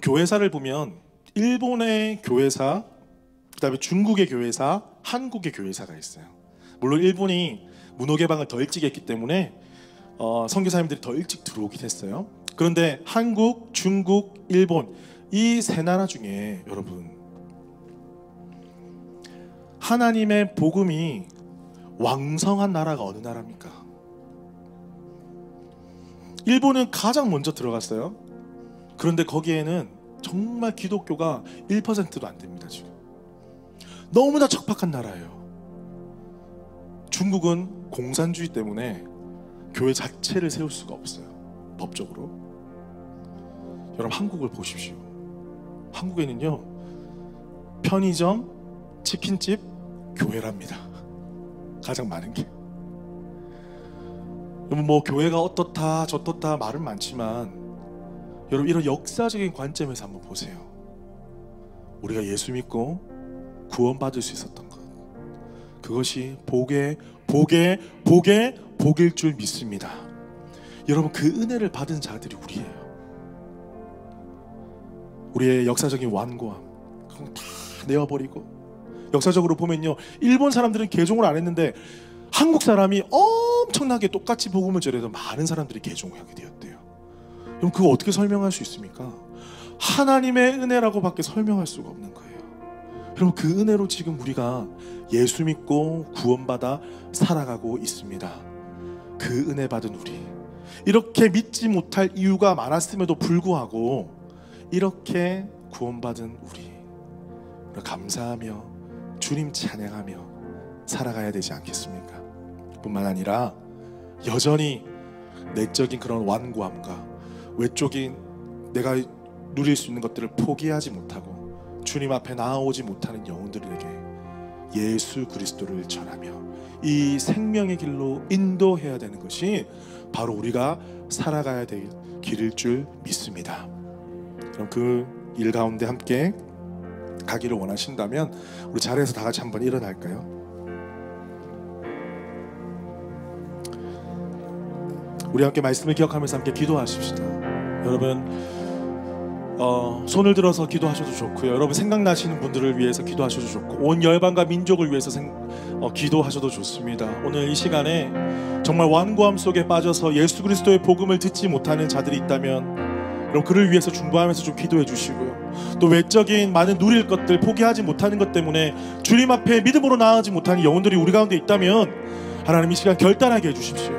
교회사를 보면 일본의 교회사, 그 다음에 중국의 교회사, 한국의 교회사가 있어요. 물론 일본이 문호 개방을 더 일찍 했기 때문에 선교사님들이 더 일찍 들어오긴 했어요. 그런데 한국, 중국, 일본, 이 세 나라 중에 여러분, 하나님의 복음이 왕성한 나라가 어느 나라입니까? 일본은 가장 먼저 들어갔어요. 그런데 거기에는 정말 기독교가 1%도 안 됩니다. 지금 너무나 척박한 나라예요. 중국은 공산주의 때문에 교회 자체를 세울 수가 없어요. 법적으로. 여러분, 한국을 보십시오. 한국에는요, 편의점, 치킨집, 교회랍니다. 가장 많은 게. 여러분, 뭐 교회가 어떻다 저떻다 말은 많지만, 여러분, 이런 역사적인 관점에서 한번 보세요. 우리가 예수 믿고 구원받을 수 있었던 것, 그것이 복일 줄 믿습니다. 여러분, 그 은혜를 받은 자들이 우리예요. 우리의 역사적인 완고함 그건 다 내어버리고, 역사적으로 보면요, 일본 사람들은 개종을 안 했는데 한국 사람이 엄청나게 똑같이 복음을 전해도 많은 사람들이 개종을 하게 되었대요. 그럼 그거 어떻게 설명할 수 있습니까? 하나님의 은혜라고 밖에 설명할 수가 없는 거예요. 그럼 그 은혜로 지금 우리가 예수 믿고 구원받아 살아가고 있습니다. 그 은혜 받은 우리, 이렇게 믿지 못할 이유가 많았음에도 불구하고 이렇게 구원받은 우리, 감사하며 주님 찬양하며 살아가야 되지 않겠습니까? 뿐만 아니라 여전히 내적인 그런 완고함과 외적인 내가 누릴 수 있는 것들을 포기하지 못하고 주님 앞에 나아오지 못하는 영혼들에게 예수 그리스도를 전하며 이 생명의 길로 인도해야 되는 것이 바로 우리가 살아가야 될 길일 줄 믿습니다. 그럼 그 일 가운데 함께 가기를 원하신다면 우리 자리에서 다 같이 한번 일어날까요? 우리 함께 말씀을 기억하면서 함께 기도하십시다. 여러분, 손을 들어서 기도하셔도 좋고요, 여러분 생각나시는 분들을 위해서 기도하셔도 좋고, 온 열방과 민족을 위해서 기도하셔도 좋습니다. 오늘 이 시간에 정말 완고함 속에 빠져서 예수 그리스도의 복음을 듣지 못하는 자들이 있다면 그럼 그를 위해서 중보하면서 좀 기도해 주시고요, 또 외적인 많은 누릴 것들 포기하지 못하는 것 때문에 주님 앞에 믿음으로 나아가지 못하는 영혼들이 우리 가운데 있다면 하나님 이 시간 결단하게 해주십시오.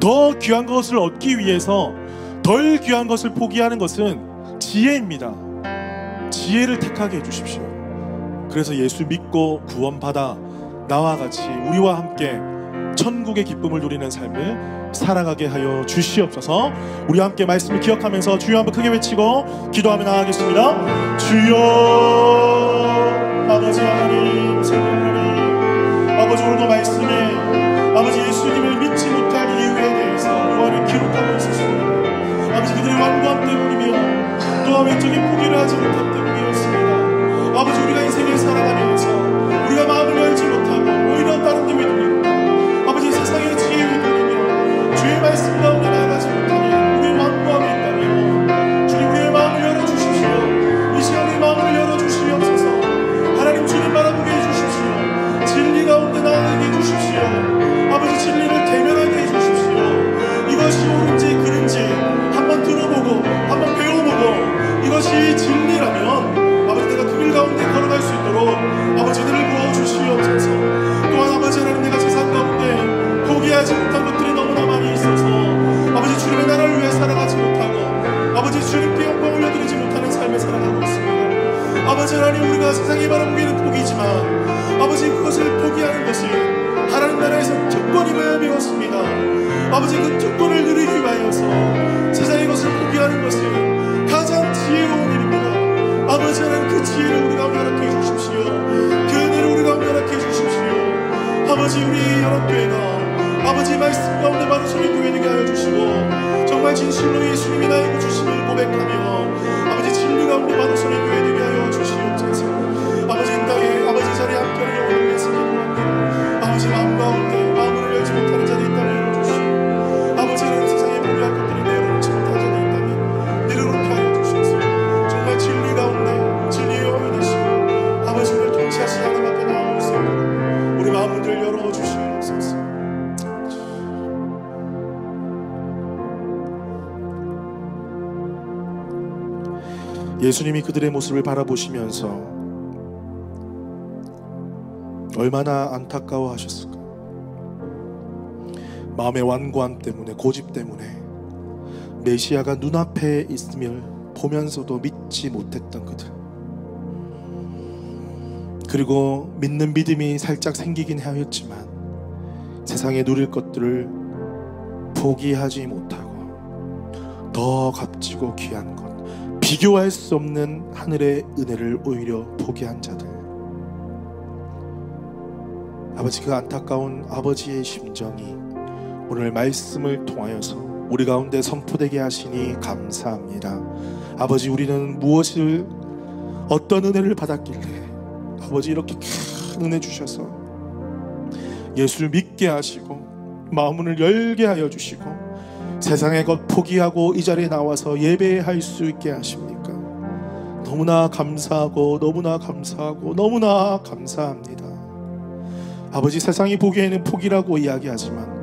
더 귀한 것을 얻기 위해서 덜 귀한 것을 포기하는 것은 지혜입니다. 지혜를 택하게 해주십시오. 그래서 예수 믿고 구원받아 나와 같이 우리와 함께 천국의 기쁨을 누리는 삶을 살아가게 하여 주시옵소서. 우리 함께 말씀을 기억하면서 주여 한번 크게 외치고 기도하며 나아가겠습니다. 주여, 아버지 하나님, 성령 하나님, 아버지 오늘도 말씀에 아버지 예수님을 믿지 못할 이유에 대해서 요한을 기록하고 있었습니다. 아버지 그들의 완고함 때문이며 또 외적인 포기를 하지 못함 때문이었습니다. 아버지 우리가 인생을 살아가면서 우리가 마음을 열지 못하고 오히려 다른 데 위돌리고 아버지 세상의 지혜에 위돌리며 주의 말씀 가운데 나아가지 못하니 우리의 완고함이 있다면 주님 우리의 마음을 열어주십시오. 이 시간 우리의 마음을 열어주시옵소서. 하나님 주님 바라보게 해주십시오. 진리 가운데 나아가게 해주십시오. 아버지 진리를 대면하게 해주십시오. 이것이 옳은지 그른지 한번 들어보고 한번 배워보고 이것이 진리라면 아버지 내가 그 길 가운데 걸어갈 수 있도록 아버지 은혜를 부어주시옵소서. 또한 아버지 하나님 내가 세상 가운데 포기하지 못한 것들이 너무나 많이 있어서 아버지 주님의 나라를 위해 살아가지 못하고 아버지 주님께 영광 올려드리지 못하는 삶을 살아가고 있습니다. 아버지 하나님 우리가 세상이 바라보기에는 포기지만 아버지 그것을 포기하는 것이 하나님 나라에서 특권임을 배웠습니다. 아버지 그 특권을 누리기 위하여서 세상의 것을 포기하는 것은 가장 지혜로운 일입니다. 아버지 하나님 그 지혜를 우리 가운데 허락해 주십시오. 그 은혜를 우리 가운데 허락해 주십시오. 아버지 우리 연합교회가 아버지 말씀 가운데 바로 서는 교회 되게 하여 주시고 정말 진실로 예수님이 나의 구주심을 고백하며 아버지 진리 가운데 바로 서는 교회 되게 하여 주시옵소서. 아버지 이 땅에 아버지 자리에 함께하는 영혼을 위해서 기도합니다. 아버지 마음 가운데 마음을 열지 못하는 자들이 있다면 열어주시고 아버지 하나님 세상에 포기할 것들이 내려놓지 못한 자들이 있다면 내려놓게 하여 주시옵소서. 정말 진리 가운데 진리의 영혼이 되시고 아버지 우리를 통치하시는 하나님 앞에 나아올 수 있도록 우리 마음을 열어주시옵소서. 예수님이 그들의 모습을 바라보시면서 얼마나 안타까워하셨을까. 마음의 완고함 때문에 고집 때문에 메시아가 눈앞에 있음을 보면서도 믿지 못했던 그들, 그리고 믿는 믿음이 살짝 생기긴 하였지만 세상에 누릴 것들을 포기하지 못하고 더 값지고 귀한 것, 비교할 수 없는 하늘의 은혜를 오히려 포기한 자들, 아버지, 그 안타까운 아버지의 심정이 오늘 말씀을 통하여서 우리 가운데 선포되게 하시니 감사합니다. 아버지, 우리는 무엇을, 어떤 은혜를 받았길래 아버지 이렇게 큰 은혜 주셔서 예수를 믿게 하시고 마음문을 열게 하여 주시고 세상의 것 포기하고 이 자리에 나와서 예배할 수 있게 하십니까? 너무나 감사하고 너무나 감사하고 너무나 감사합니다. 아버지, 세상이 보기에는 포기라고 이야기하지만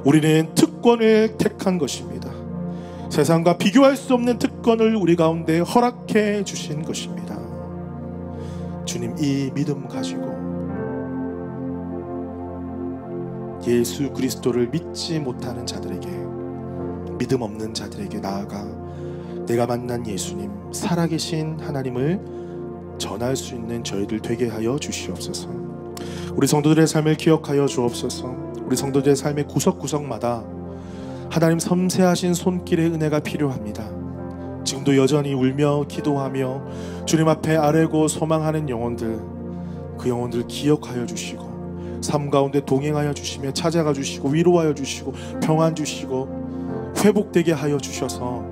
우리는 특권을 택한 것입니다. 세상과 비교할 수 없는 특권을 우리 가운데 허락해 주신 것입니다. 주님, 이 믿음 가지고 예수 그리스도를 믿지 못하는 자들에게, 믿음 없는 자들에게 나아가 내가 만난 예수님, 살아계신 하나님을 전할 수 있는 저희들 되게 하여 주시옵소서. 우리 성도들의 삶을 기억하여 주옵소서. 우리 성도들의 삶의 구석구석마다 하나님 섬세하신 손길의 은혜가 필요합니다. 지금도 여전히 울며 기도하며 주님 앞에 아뢰고 소망하는 영혼들, 그 영혼들 기억하여 주시고 삶 가운데 동행하여 주시며 찾아가 주시고 위로하여 주시고 평안 주시고 회복되게 하여 주셔서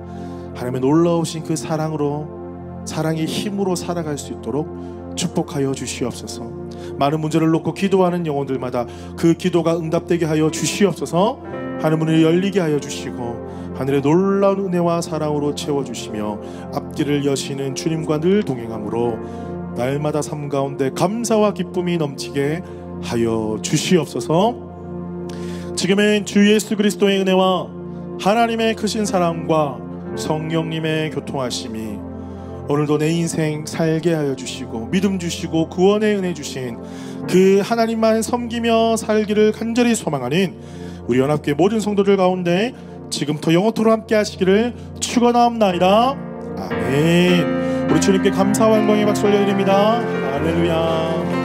하나님의 놀라우신 그 사랑으로, 사랑의 힘으로 살아갈 수 있도록 축복하여 주시옵소서. 많은 문제를 놓고 기도하는 영혼들마다 그 기도가 응답되게 하여 주시옵소서. 하늘 문을 열리게 하여 주시고 하늘의 놀라운 은혜와 사랑으로 채워주시며 앞길을 여시는 주님과 늘 동행함으로 날마다 삶 가운데 감사와 기쁨이 넘치게 하여 주시옵소서. 지금은 주 예수 그리스도의 은혜와 하나님의 크신 사랑과 성령님의 교통하심이 오늘도 내 인생 살게 하여 주시고 믿음 주시고 구원의 은혜 주신 그 하나님만 섬기며 살기를 간절히 소망하는 우리 연합교회 모든 성도들 가운데 지금부터 영원토록 함께 하시기를 축원하옵나이다. 아멘. 우리 주님께 감사와 영광의 박수 올려드립니다. 할렐루야.